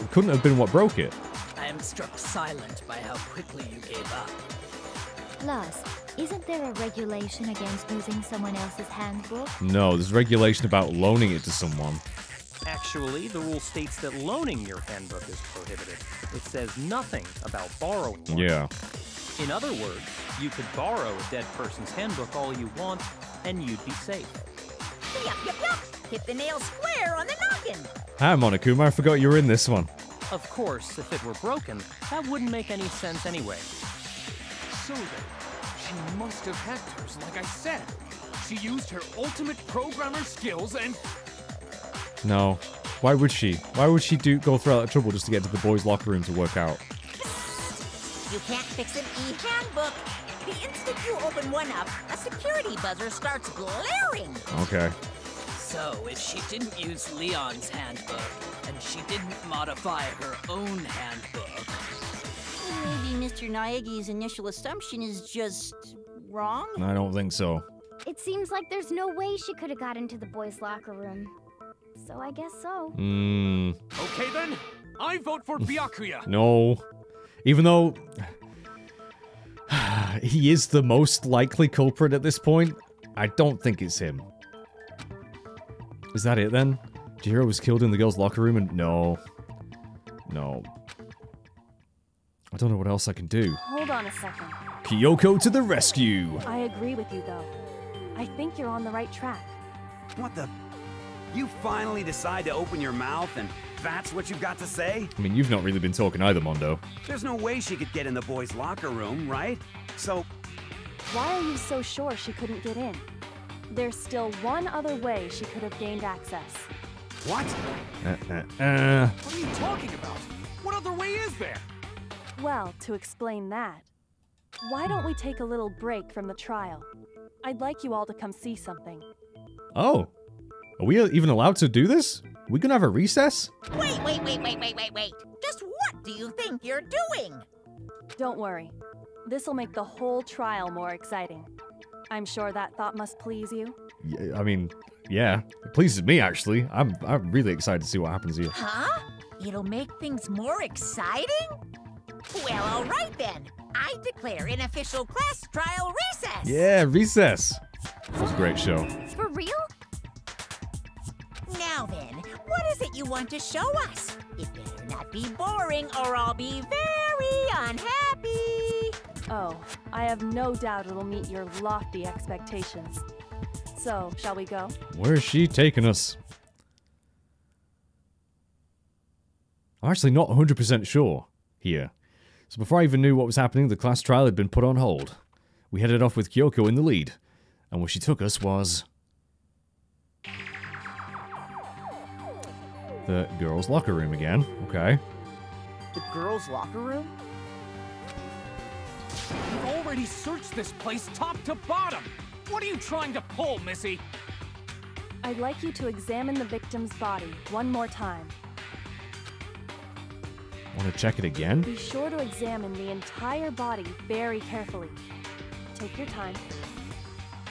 couldn't have been what broke it. I am struck silent by how quickly you gave up. Plus, isn't there a regulation against using someone else's handbook? No, there's regulation about loaning it to someone. Actually, the rule states that loaning your handbook is prohibited. It says nothing about borrowing one. Yeah. In other words, you could borrow a dead person's handbook all you want, and you'd be safe. Yup, yup, yup. Hit the nail square on the noggin. Hi, Monokuma. I forgot you were in this one. Of course, if it were broken, that wouldn't make any sense anyway. So then, she must have hacked hers, like I said. She used her ultimate programmer skills and... No. Why would she? Why would she go through all that trouble just to get to the boys' locker room to work out? You can't fix an e-handbook. The instant you open one up, a security buzzer starts blaring. Okay. So, if she didn't use Leon's handbook, and she didn't modify her own handbook... Maybe Mr. Naegi's initial assumption is just... wrong? I don't think so. It seems like there's no way she could have got into the boys' locker room. So I guess so. Okay then, I vote for Byakuya. No. Even though... he is the most likely culprit at this point, I don't think it's him. Is that it then? Chihiro was killed in the girls' locker room and... No. No. I don't know what else I can do. Hold on a second. Kyoko to the rescue! I agree with you, though. I think you're on the right track. What the... You finally decide to open your mouth and that's what you've got to say? I mean, you've not really been talking either, Mondo. There's no way she could get in the boys' locker room, right? So... Why are you so sure she couldn't get in? There's still one other way she could have gained access. What? What are you talking about? What other way is there? Well, to explain that, why don't we take a little break from the trial? I'd like you all to come see something. Oh. Are we even allowed to do this? We gonna have a recess? Wait. Just what do you think you're doing? Don't worry. This'll make the whole trial more exciting. I'm sure that thought must please you. Yeah, I mean, yeah. It pleases me, actually. I'm really excited to see what happens here. Huh? It'll make things more exciting? Well, all right then. I declare an official class trial recess. Yeah, recess. That was a great show. For real? Now then, what is it you want to show us? It better not be boring or I'll be very unhappy. Oh, I have no doubt it'll meet your lofty expectations. So, shall we go? Where is she taking us? I'm actually not 100% sure here. So before I even knew what was happening, the class trial had been put on hold. We headed off with Kyoko in the lead. And where she took us was... The girls' locker room again. Okay. The girls' locker room? You've already searched this place top to bottom. What are you trying to pull, Missy? I'd like you to examine the victim's body one more time. Want to check it again? Be sure to examine the entire body very carefully. Take your time.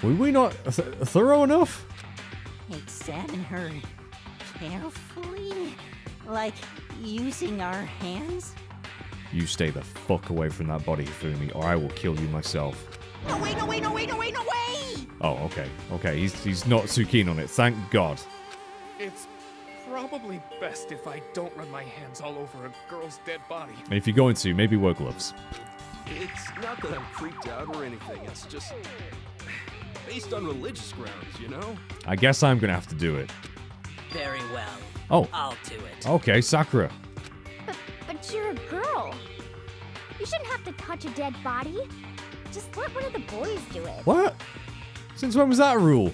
Were we not thorough enough? Examine her carefully? Like using our hands? You stay the fuck away from that body, Fumi, or I will kill you myself. No way, no way, no way, no way, no way! Oh, okay. Okay, he's not too keen on it. Thank God. It's probably best if I don't run my hands all over a girl's dead body. And if you're going to, maybe wear gloves. It's not that I'm freaked out or anything. It's just based on religious grounds, you know? I guess I'm gonna have to do it. Very well. Oh. I'll do it. Okay, Sakura. But you're a girl. You shouldn't have to touch a dead body. Just let one of the boys do it. What? Since when was that a rule?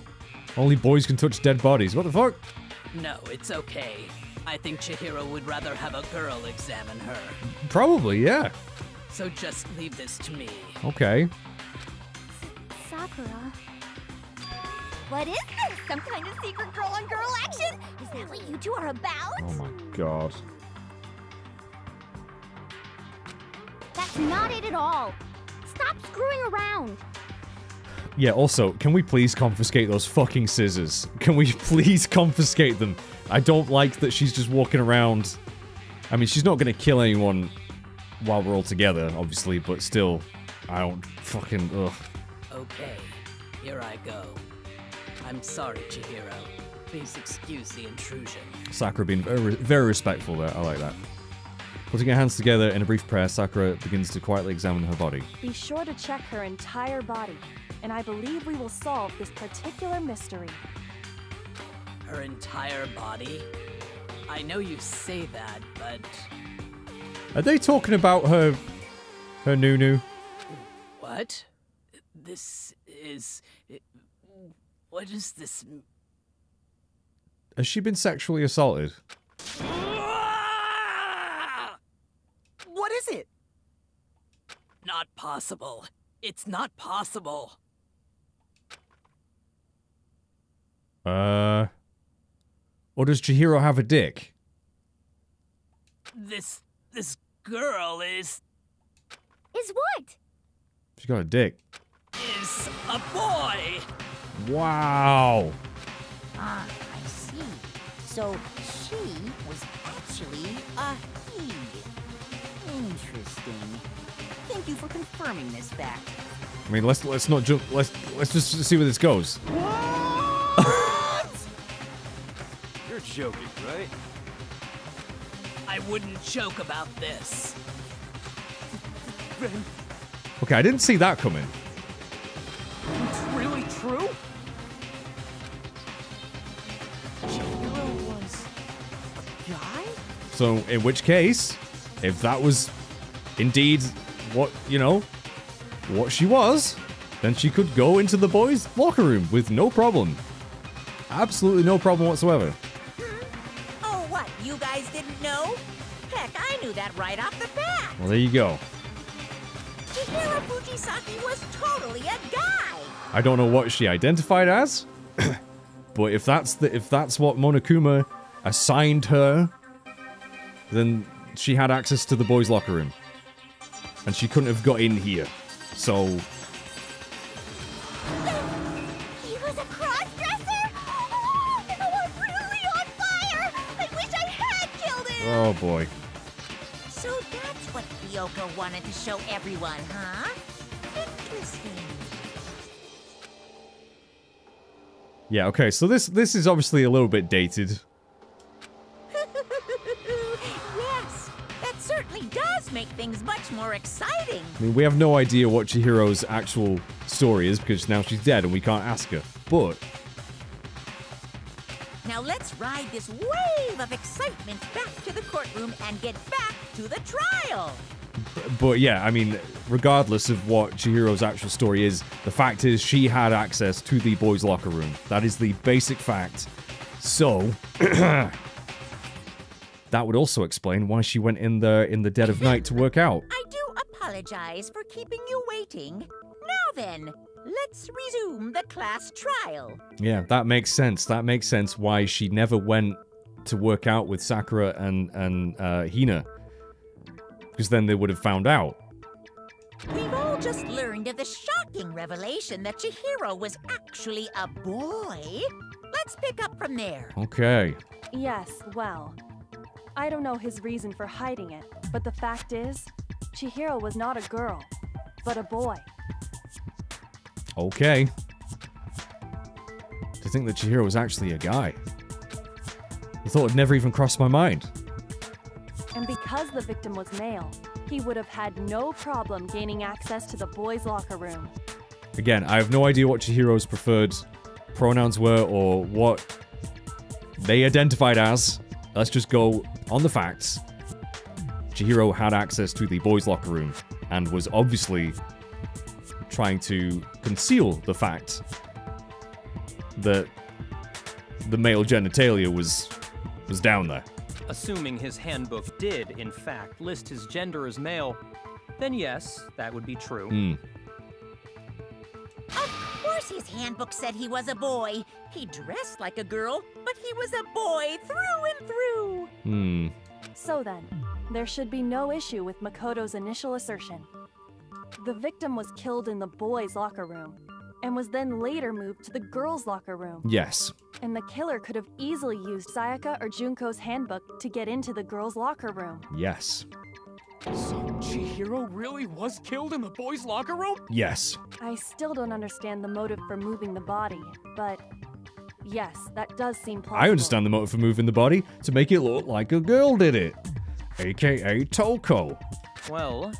Only boys can touch dead bodies. What the fuck? No, it's okay. I think Chihiro would rather have a girl examine her. Probably, yeah. So just leave this to me. Okay. Sakura. What is this? Some kind of secret girl-on-girl action? Is that what you two are about? Oh my God. That's not it at all. Stop screwing around. Yeah, also, can we please confiscate those fucking scissors? Can we please confiscate them? I don't like that she's just walking around. I mean, she's not gonna kill anyone while we're all together, obviously, but still, I don't fucking, ugh. Okay, here I go. I'm sorry, Chihiro. Please excuse the intrusion. Sakura being very, very respectful there. I like that. Putting her hands together in a brief prayer, Sakura begins to quietly examine her body. Be sure to check her entire body, and I believe we will solve this particular mystery. Her entire body? I know you say that, but... Are they talking about her nunu? What? This is... What is this? Has she been sexually assaulted? What is it? Not possible. It's not possible. Or does Chihiro have a dick? This girl is what? She's got a dick. Is a boy. Wow. Ah, I see. So she was actually a he. Interesting. Thank you for confirming this fact. I mean, let's not jump. Let's just see where this goes. You're joking, right? I wouldn't joke about this. Okay, I didn't see that coming. It's really true? Chihiro was a guy? So, in which case, if that was indeed what, you know, what she was, then she could go into the boys' locker room with no problem. Absolutely no problem whatsoever. Oh, what? You guys didn't know? Heck, I knew that right off the bat. Well, there you go. Chihiro Fujisaki was totally a guy. I don't know what she identified as, but if that's what Monokuma assigned her, then she had access to the boys' locker room, and she couldn't have got in here. So He was a cross-dresser? Oh, I'm really on fire! I wish I had killed him! oh boy. So that's what Kyoko wanted to show everyone, huh? Interesting. Yeah, okay, so this is obviously a little bit dated. Yes, that certainly does make things much more exciting. I mean, we have no idea what Chihiro's actual story is because now she's dead and we can't ask her. But Now let's ride this wave of excitement back to the courtroom and get back to the trial. But yeah, I mean, regardless of what Chihiro's actual story is, the fact is she had access to the boys' locker room. That is the basic fact. So, that would also explain why she went in the dead of night to work out. I do apologize for keeping you waiting. Now then, let's resume the class trial. Yeah, that makes sense. That makes sense why she never went to work out with Sakura and Hina. Because then they would have found out. We've all just learned of the shocking revelation that Chihiro was actually a boy. Let's pick up from there. Okay. Yes, well, I don't know his reason for hiding it, but the fact is, Chihiro was not a girl, but a boy. Okay. To think that Chihiro was actually a guy. I thought it never even crossed my mind. And because the victim was male, he would have had no problem gaining access to the boys' locker room. Again, I have no idea what Chihiro's preferred pronouns were or what they identified as. Let's just go on the facts. Chihiro had access to the boys' locker room and was obviously trying to conceal the fact that the male genitalia was down there. Assuming his handbook did, in fact, list his gender as male, then yes, that would be true. Of course his handbook said he was a boy. He dressed like a girl, but he was a boy through and through. So then, there should be no issue with Makoto's initial assertion. The victim was killed in the boys' locker room, and was then later moved to the girls' locker room. Yes. And the killer could have easily used Sayaka or Junko's handbook to get into the girls' locker room. Yes. So Chihiro really was killed in the boys' locker room? Yes. I still don't understand the motive for moving the body, but yes, that does seem plausible. I understand the motive for moving the body, to make it look like a girl did it. AKA Toko. Well,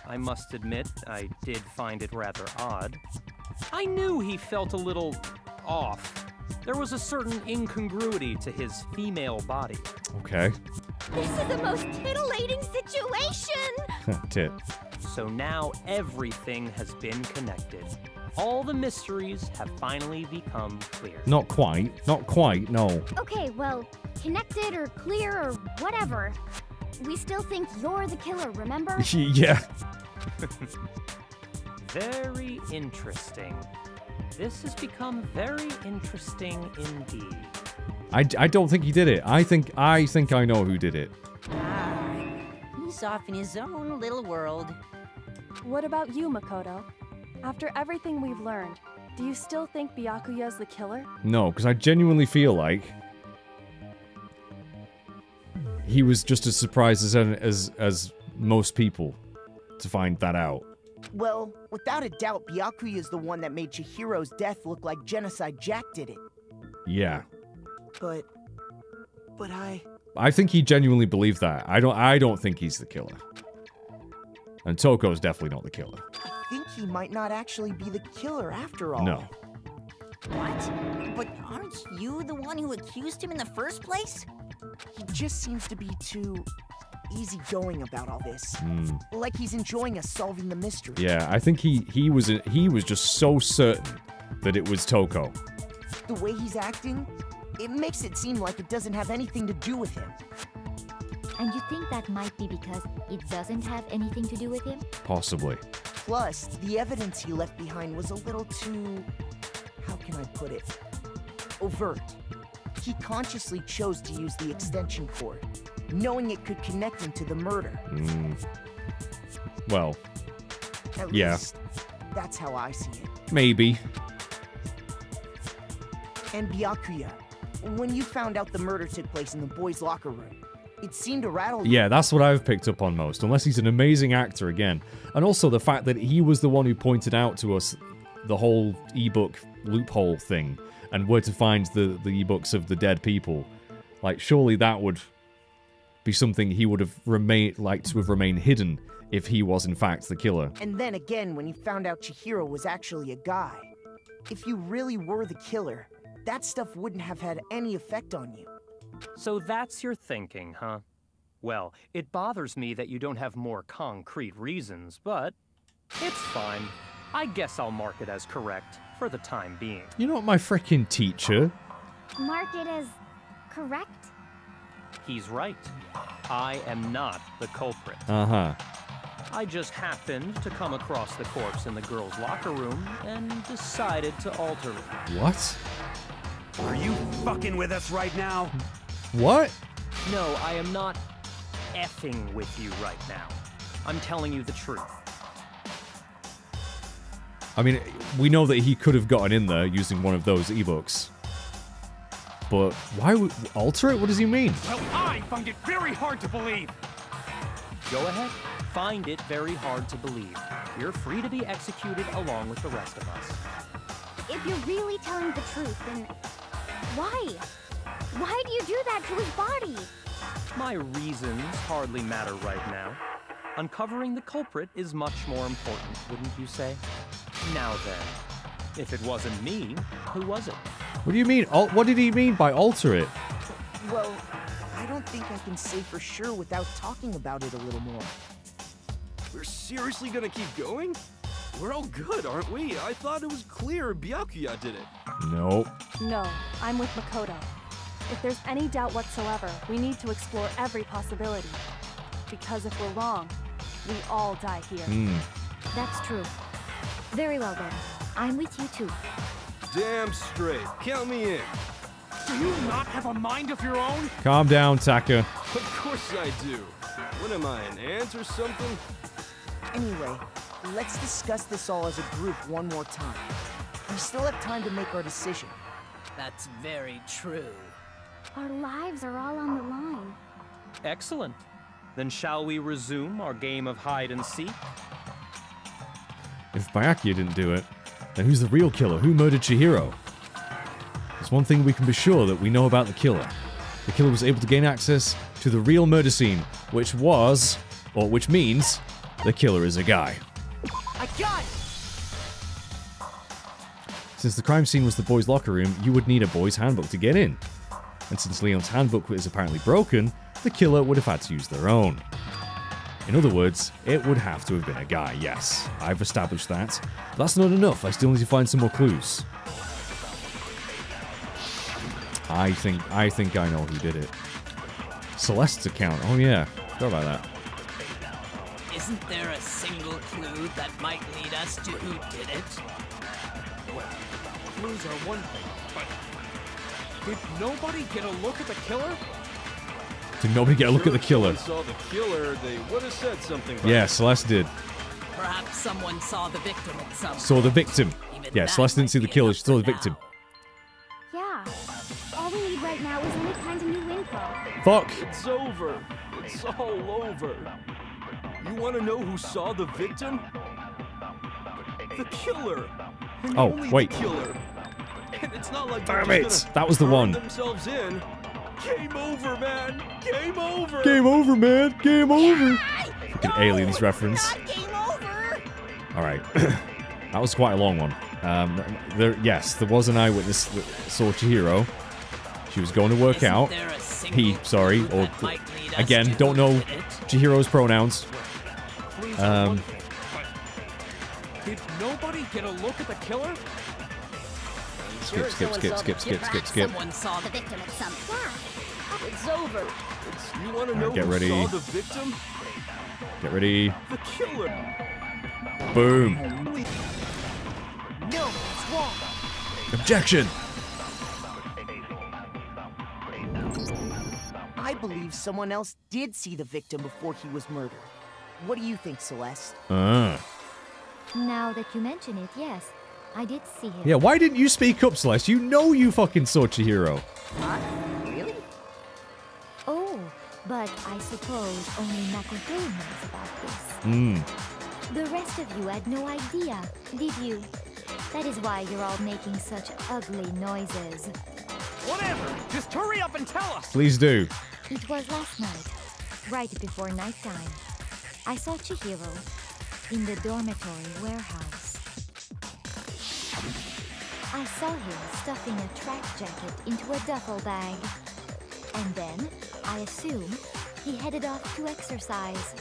I must admit, I did find it rather odd. I knew he felt a little off. There was a certain incongruity to his female body. Okay. This is the most titillating situation! Tit. So now everything has been connected. All the mysteries have finally become clear. Not quite. Not quite, no. Okay, well, connected or clear or whatever. We still think you're the killer, remember? Yeah. Very interesting. This has become very interesting indeed. I don't think he did it. I think I know who did it. He's off in his own little world. What about you, Makoto? After everything we've learned, do you still think Byakuya's the killer? No, because I genuinely feel like he was just as surprised as most people to find that out. Well, without a doubt, Byakuya is the one that made Chihiro's death look like Genocide Jack did it. Yeah. But I think he genuinely believed that. I don't think he's the killer. And Toko's definitely not the killer. I think he might not actually be the killer after all. No. What? But aren't you the one who accused him in the first place? He just seems to be too easygoing about all this. Like he's enjoying us solving the mystery. Yeah, I think he was just so certain that it was Toko. The way he's acting, it makes it seem like it doesn't have anything to do with him. And you think that might be because it doesn't have anything to do with him? Possibly. Plus, the evidence he left behind was a little too... how can I put it? Overt. He consciously chose to use the extension cord, knowing it could connect him to the murder. Well, At yeah. least, that's how I see it. Maybe. And Byakuya, when you found out the murder took place in the boys' locker room, it seemed to rattle you. Yeah, that's what I've picked up on most, unless he's an amazing actor again. And also the fact that he was the one who pointed out to us the whole ebook loophole thing, and where to find the ebooks of the dead people. Like, surely that would be something he would have liked to have remained hidden if he was in fact the killer. And then again, when you found out Chihiro was actually a guy, if you really were the killer, that stuff wouldn't have had any effect on you. So that's your thinking, huh? Well, it bothers me that you don't have more concrete reasons, but it's fine. I guess I'll mark it as correct for the time being. You're not my frickin' teacher. Mark it as correct? He's right. I am not the culprit. Uh-huh. I just happened to come across the corpse in the girls' locker room and decided to alter it. What? Are you fucking with us right now? What? No, I am not effing with you right now. I'm telling you the truth. I mean, we know that he could have gotten in there using one of those ebooks. But why would alter it? What does he mean? Well, I find it very hard to believe. Go ahead. Find it very hard to believe. You're free to be executed along with the rest of us. If you're really telling the truth, then why? Why do you do that to his body? My reasons hardly matter right now. Uncovering the culprit is much more important, wouldn't you say? Now then, if it wasn't me, who was it? What do you mean? What did he mean by alter it? Well, I don't think I can say for sure without talking about it a little more. We're seriously gonna keep going? We're all good, aren't we? I thought it was clear Byakuya did it. Nope. No, I'm with Makoto. If there's any doubt whatsoever, we need to explore every possibility. Because if we're wrong, we all die here. That's true. Very well then. I'm with you too. Damn straight. Count me in. Do you not have a mind of your own? Calm down, Taka. Of course I do. What am I, an ant or something? Anyway, let's discuss this all as a group one more time. We still have time to make our decision. That's very true. Our lives are all on the line. Excellent. Then shall we resume our game of hide and seek? If Byakuya didn't do it, then who's the real killer? Who murdered Chihiro? There's one thing we can be sure that we know about the killer. The killer was able to gain access to the real murder scene, which means the killer is a guy. I got it! Since the crime scene was the boys' locker room, you would need a boys' handbook to get in. And since Leon's handbook is apparently broken, the killer would have had to use their own. In other words, it would have to have been a guy, yes. I've established that. But that's not enough, I still need to find some more clues. I think I know who did it. Celeste's account, oh yeah, forgot about that. Isn't there a single clue that might lead us to who did it? Well, clues are one thing, but did nobody get a look at the killer? Did nobody get a look at the killer? If someone saw the killer, they would have said something about Yeah, it. Celeste did. Perhaps someone saw the victim at some Saw the point. victim. Even Yeah, that Celeste didn't might see the be killer, enough she saw the for victim. Yeah. All we need right now is any kind of new info. Fuck! It's over. It's all over. You want to know who saw the victim? The killer. And Oh, only wait. The killer. And it's not like Damn they're it! just gonna That was the burn one. themselves in. Game over, man. Game over. Game over, man! Game over! Fucking aliens reference. Game over! Alright. That was quite a long one. Yes, there was an eyewitness that saw Chihiro. She was going to work Isn't out. there a single He, sorry, clue or that might lead us again, to don't who know did it? Chihiro's pronouns. Clues are one thing, but did nobody get a look at the killer? Skip. Perhaps someone saw the victim at some point. It's over. You want to know Get who ready. saw the victim? Get ready. The killer. Boom. No, it's wrong. Objection! I believe someone else did see the victim before he was murdered. What do you think, Celeste? Now that you mention it, yes. I did see him. Yeah, why didn't you speak up, Celeste? You know you fucking saw Chihiro. Really? Oh, but I suppose only Makoto knows about this. The rest of you had no idea, did you? That is why you're all making such ugly noises. Whatever! Just hurry up and tell us! Please do. It was last night, right before nighttime. I saw Chihiro in the dormitory warehouse. I saw him stuffing a track jacket into a duffel bag. And then, I assume, he headed off to exercise.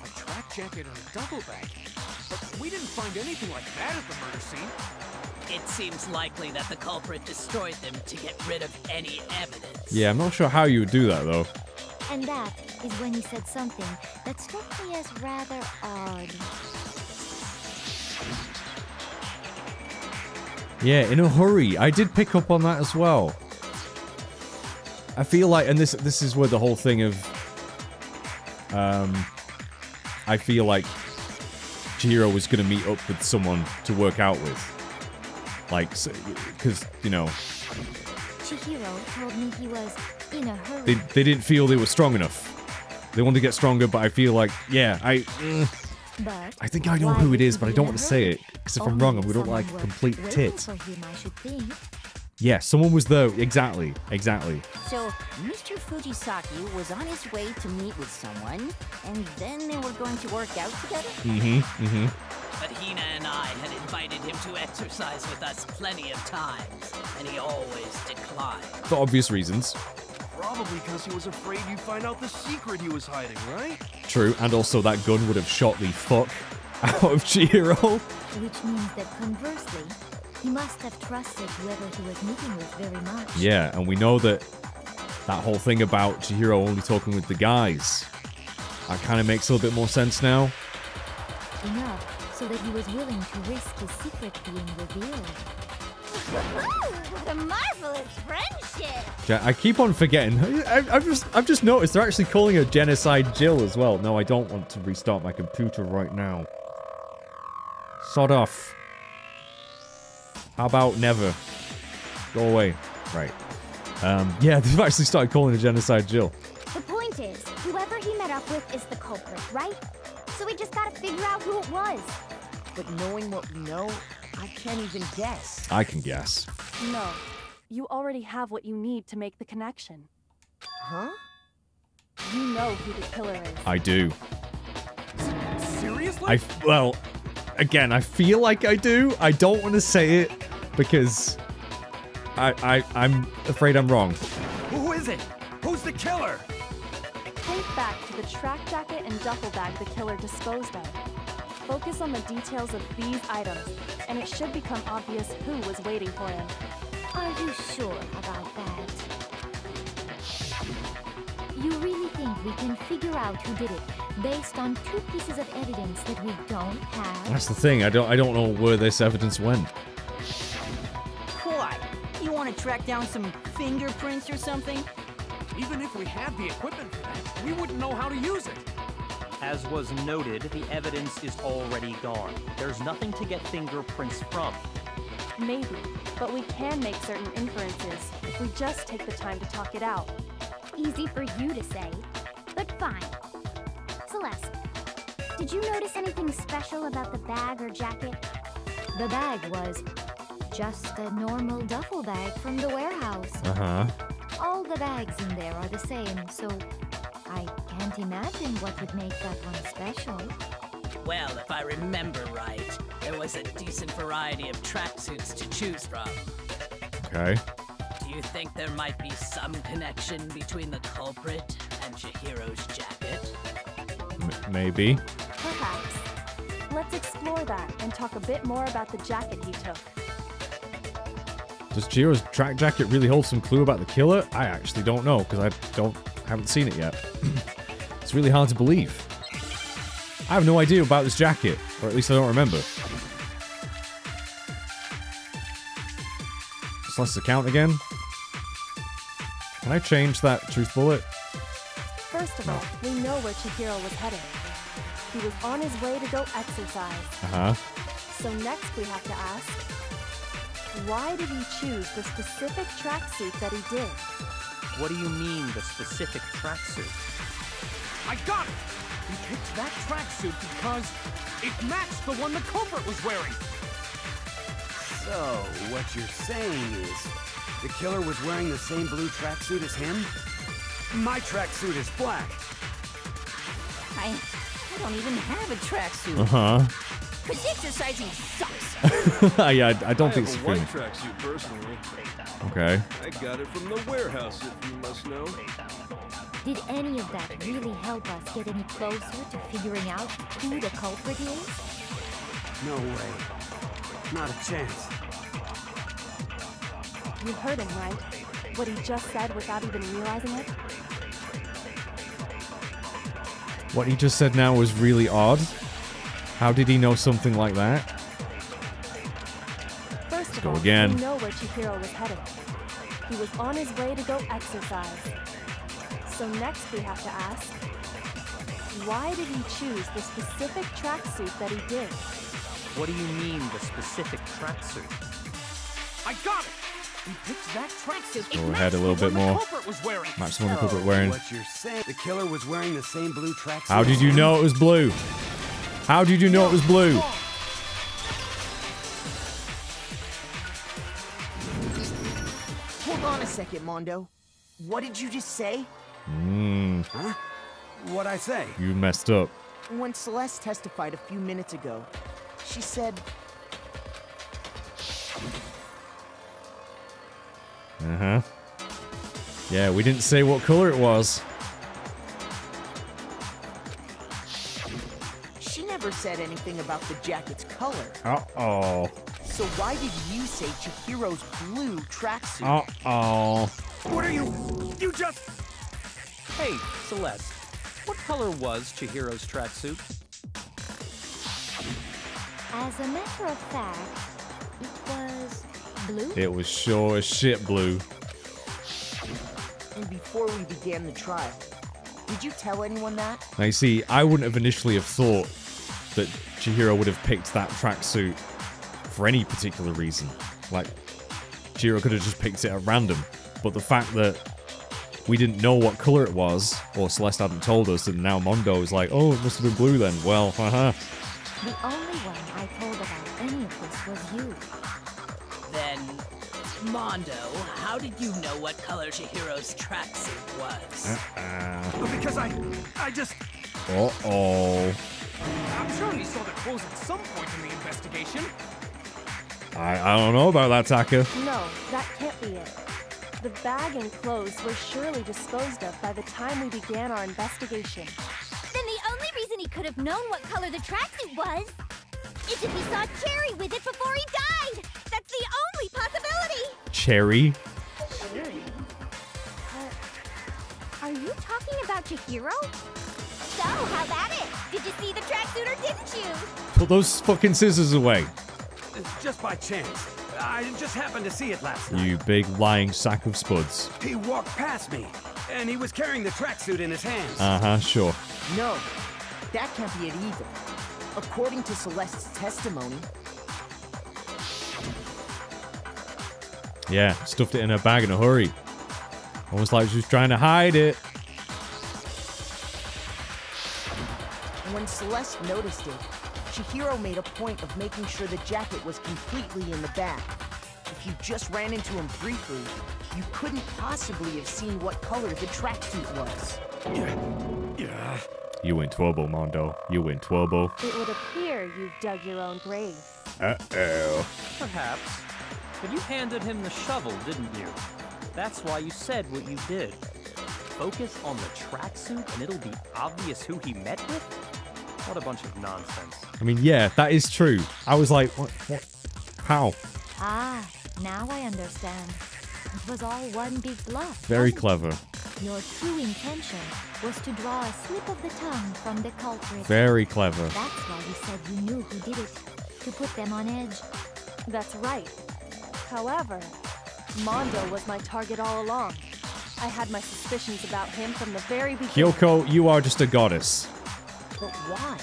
A track jacket and a duffel bag? But we didn't find anything like that at the murder scene. It seems likely that the culprit destroyed them to get rid of any evidence. Yeah, I'm not sure how you would do that, though. And that is when he said something that struck me as rather odd. Yeah, in a hurry. I did pick up on that as well. I feel like, and this is where the whole thing of, I feel like Chihiro was going to meet up with someone to work out with. Like, because, you know... Chihiro told me he was in a hurry. They didn't feel they were strong enough. They wanted to get stronger, but I feel like, yeah, I think I know who it is, but I don't want to say it. Because if I'm wrong, I'm going to look like a complete tit. Yeah, someone was there. Exactly. So, Mr. Fujisaki was on his way to meet with someone, and then they were going to work out together? But Hina and I had invited him to exercise with us plenty of times, and he always declined. For obvious reasons. Probably because he was afraid you'd find out the secret he was hiding, right? True, and also that gun would have shot the fuck out of Chihiro. Which means that conversely, he must have trusted whoever he was meeting with very much. Yeah, and we know that whole thing about Chihiro only talking with the guys, that kind of makes a little bit more sense now. Enough so that he was willing to risk his secret being revealed. What a marvelous friendship! Yeah, I keep on forgetting. I've just noticed they're actually calling her Genocide Jill as well. No, I don't want to restart my computer right now. Sod off. How about never? Go away. Right. Yeah, they've actually started calling her Genocide Jill. The point is, whoever he met up with is the culprit, right? So we just gotta figure out who it was. But knowing what we know, I can't even guess. I can guess. No. You already have what you need to make the connection. Huh? You know who the killer is. I do. Seriously? Well, again, I feel like I do. I don't want to say it because I'm afraid I'm wrong. Who is it? Who's the killer? Think back to the track jacket and duffel bag the killer disposed of. Focus on the details of these items, and it should become obvious who was waiting for him. Are you sure about that? You really think we can figure out who did it based on 2 pieces of evidence that we don't have? That's the thing. I don't know where this evidence went. What? You want to track down some fingerprints or something? Even if we had the equipment for that, we wouldn't know how to use it. As was noted, the evidence is already gone. There's nothing to get fingerprints from. Maybe, but we can make certain inferences if we just take the time to talk it out. Easy for you to say, but fine. Celeste, did you notice anything special about the bag or jacket? The bag was just a normal duffel bag from the warehouse. Uh-huh. All the bags in there are the same, so I can't imagine what would make that one special. Well, if I remember right, there was a decent variety of tracksuits to choose from. Okay. Do you think there might be some connection between the culprit and Chihiro's jacket? Maybe. Perhaps. Let's explore that and talk a bit more about the jacket he took. Does Chihiro's track jacket really hold some clue about the killer? I actually don't know, because I haven't seen it yet. It's really hard to believe. I have no idea about this jacket, or at least I don't remember. So let's account again. Can I change that truth bullet? First of all, we know where Chihiro was headed. He was on his way to go exercise. Uh-huh. So next we have to ask, why did he choose the specific tracksuit that he did? What do you mean, the specific tracksuit? I got it! He picked that tracksuit because it matched the one the culprit was wearing. So, what you're saying is, the killer was wearing the same blue tracksuit as him? My tracksuit is black. I don't even have a tracksuit. Uh-huh. Because exercising sucks. Yeah, I don't think it's I have a white funny. tracksuit personally. Okay. I got it from the warehouse, if you must know. Did any of that really help us get any closer to figuring out who the culprit is? No way. Not a chance. You heard him, right? What he just said without even realizing it? What he just said now was really odd. How did he know something like that? First of Go all, again. we know where Chihiro was headed. He was on his way to go exercise. So next we have to ask, why did he choose the specific tracksuit that he did? What do you mean, the specific tracksuit? I got it! He picked that tracksuit. Go ahead a little bit more. Culprit was wearing. Match the one the culprit wearing. What you're saying? The killer was wearing the same blue tracksuit. How did you know it was blue? How did you know it was blue? Hold on a second, Mondo. What did you just say? Huh? What'd I say? You messed up. When Celeste testified a few minutes ago, she said... Uh-huh. Yeah, we didn't say what color it was. She never said anything about the jacket's color. Uh-oh. So why did you say Chihiro's blue tracksuit? Uh-oh. What are you? You just... Hey, Celeste. What color was Chihiro's tracksuit? As a matter of fact, it was blue. It was sure as shit blue. And before we began the trial, did you tell anyone that? Now you see, I wouldn't have initially have thought that Chihiro would have picked that tracksuit for any particular reason. Like, Chihiro could have just picked it at random. But the fact that we didn't know what color it was, or Celeste hadn't told us, and now Mondo is like, oh, it must have been blue then. Well, haha. The only one I told about any of this was you. Then, Mondo, how did you know what color Chihiro's tracksuit was? Because I just... Uh-oh. I'm sure he saw the clothes at some point in the investigation. I don't know about that, Taka. No, that can't be it. The bag and clothes were surely disposed of by the time we began our investigation. Then the only reason he could have known what color the tracksuit was is if he saw Cherry with it before he died. That's the only possibility. Cherry? Are you talking about Chihiro? So, how about it? Did you see the tracksuit or didn't you? Put those fucking scissors away. Just by chance. I just happened to see it last night. You big lying sack of spuds. He walked past me, and he was carrying the tracksuit in his hands. Uh-huh, sure. No, that can't be it either. According to Celeste's testimony... Yeah, stuffed it in her bag in a hurry. Almost like she was trying to hide it. When Celeste noticed it, Chihiro made a point of making sure the jacket was completely in the bag. If you just ran into him briefly, you couldn't possibly have seen what color the tracksuit was. Yeah. You in trouble, Mondo. You in trouble. It would appear you've dug your own grave. Uh-oh. Perhaps. But you handed him the shovel, didn't you? That's why you said what you did. Focus on the tracksuit and it'll be obvious who he met with? What a bunch of nonsense. I mean, yeah, that is true. I was like, what? How? Ah, now I understand. It was all one big bluff. Very wasn't clever. it? Your true intention was to draw a slip of the tongue from the culprit. Very clever. That's why you said you knew who did it, to put them on edge. That's right. However, Mondo was my target all along. I had my suspicions about him from the very beginning. Kyoko, you are just a goddess. But why?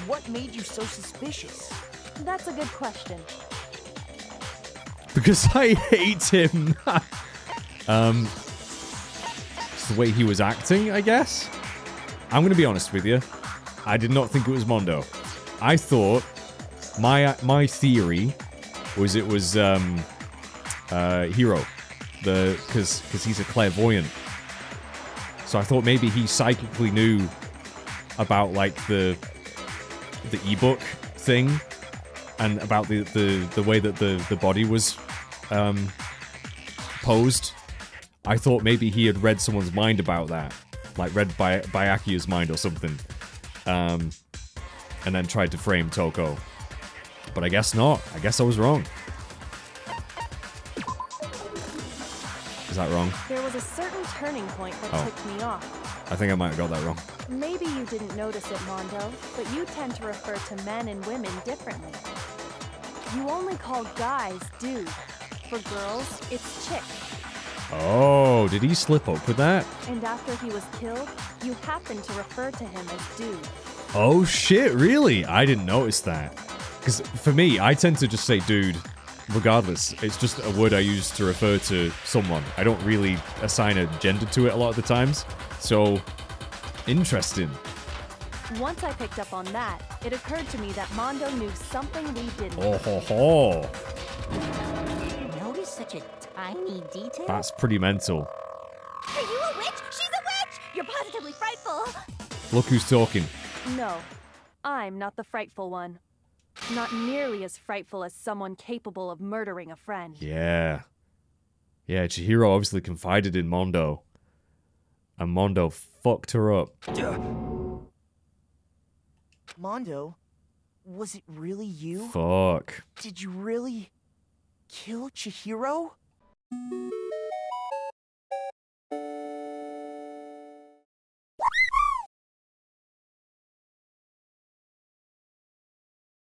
What made you so suspicious? That's a good question. Because I hate him. It's the way he was acting, I guess. I'm going to be honest with you. I did not think it was Mondo. I thought my theory was it was Hiro, because he's a clairvoyant. So I thought maybe he psychically knew about like the ebook thing and about the way that the body was posed. I thought maybe he had read someone's mind about that, like read Byakuya's mind or something, and then tried to frame Toko. But I guess not. I guess I was wrong. Is that wrong? There was a certain turning point that ticked me off. I think I might have got that wrong. Maybe you didn't notice it, Mondo, but you tend to refer to men and women differently. You only call guys dude. For girls, it's chick. Oh, did he slip up with that? And after he was killed, you happened to refer to him as dude. Oh shit, really? I didn't notice that. Because for me, I tend to just say dude, regardless. It's just a word I use to refer to someone. I don't really assign a gender to it a lot of the times. So, interesting. Once I picked up on that, it occurred to me that Mondo knew something we didn't. Oh ho ho. Notice such a tiny detail? That's pretty mental. Are you a witch? She's a witch! You're positively frightful! Look who's talking. No, I'm not the frightful one. Not nearly as frightful as someone capable of murdering a friend. Yeah. Yeah, Chihiro obviously confided in Mondo. And Mondo fucked her up. Mondo, was it really you? Fuck. Did you really kill Chihiro?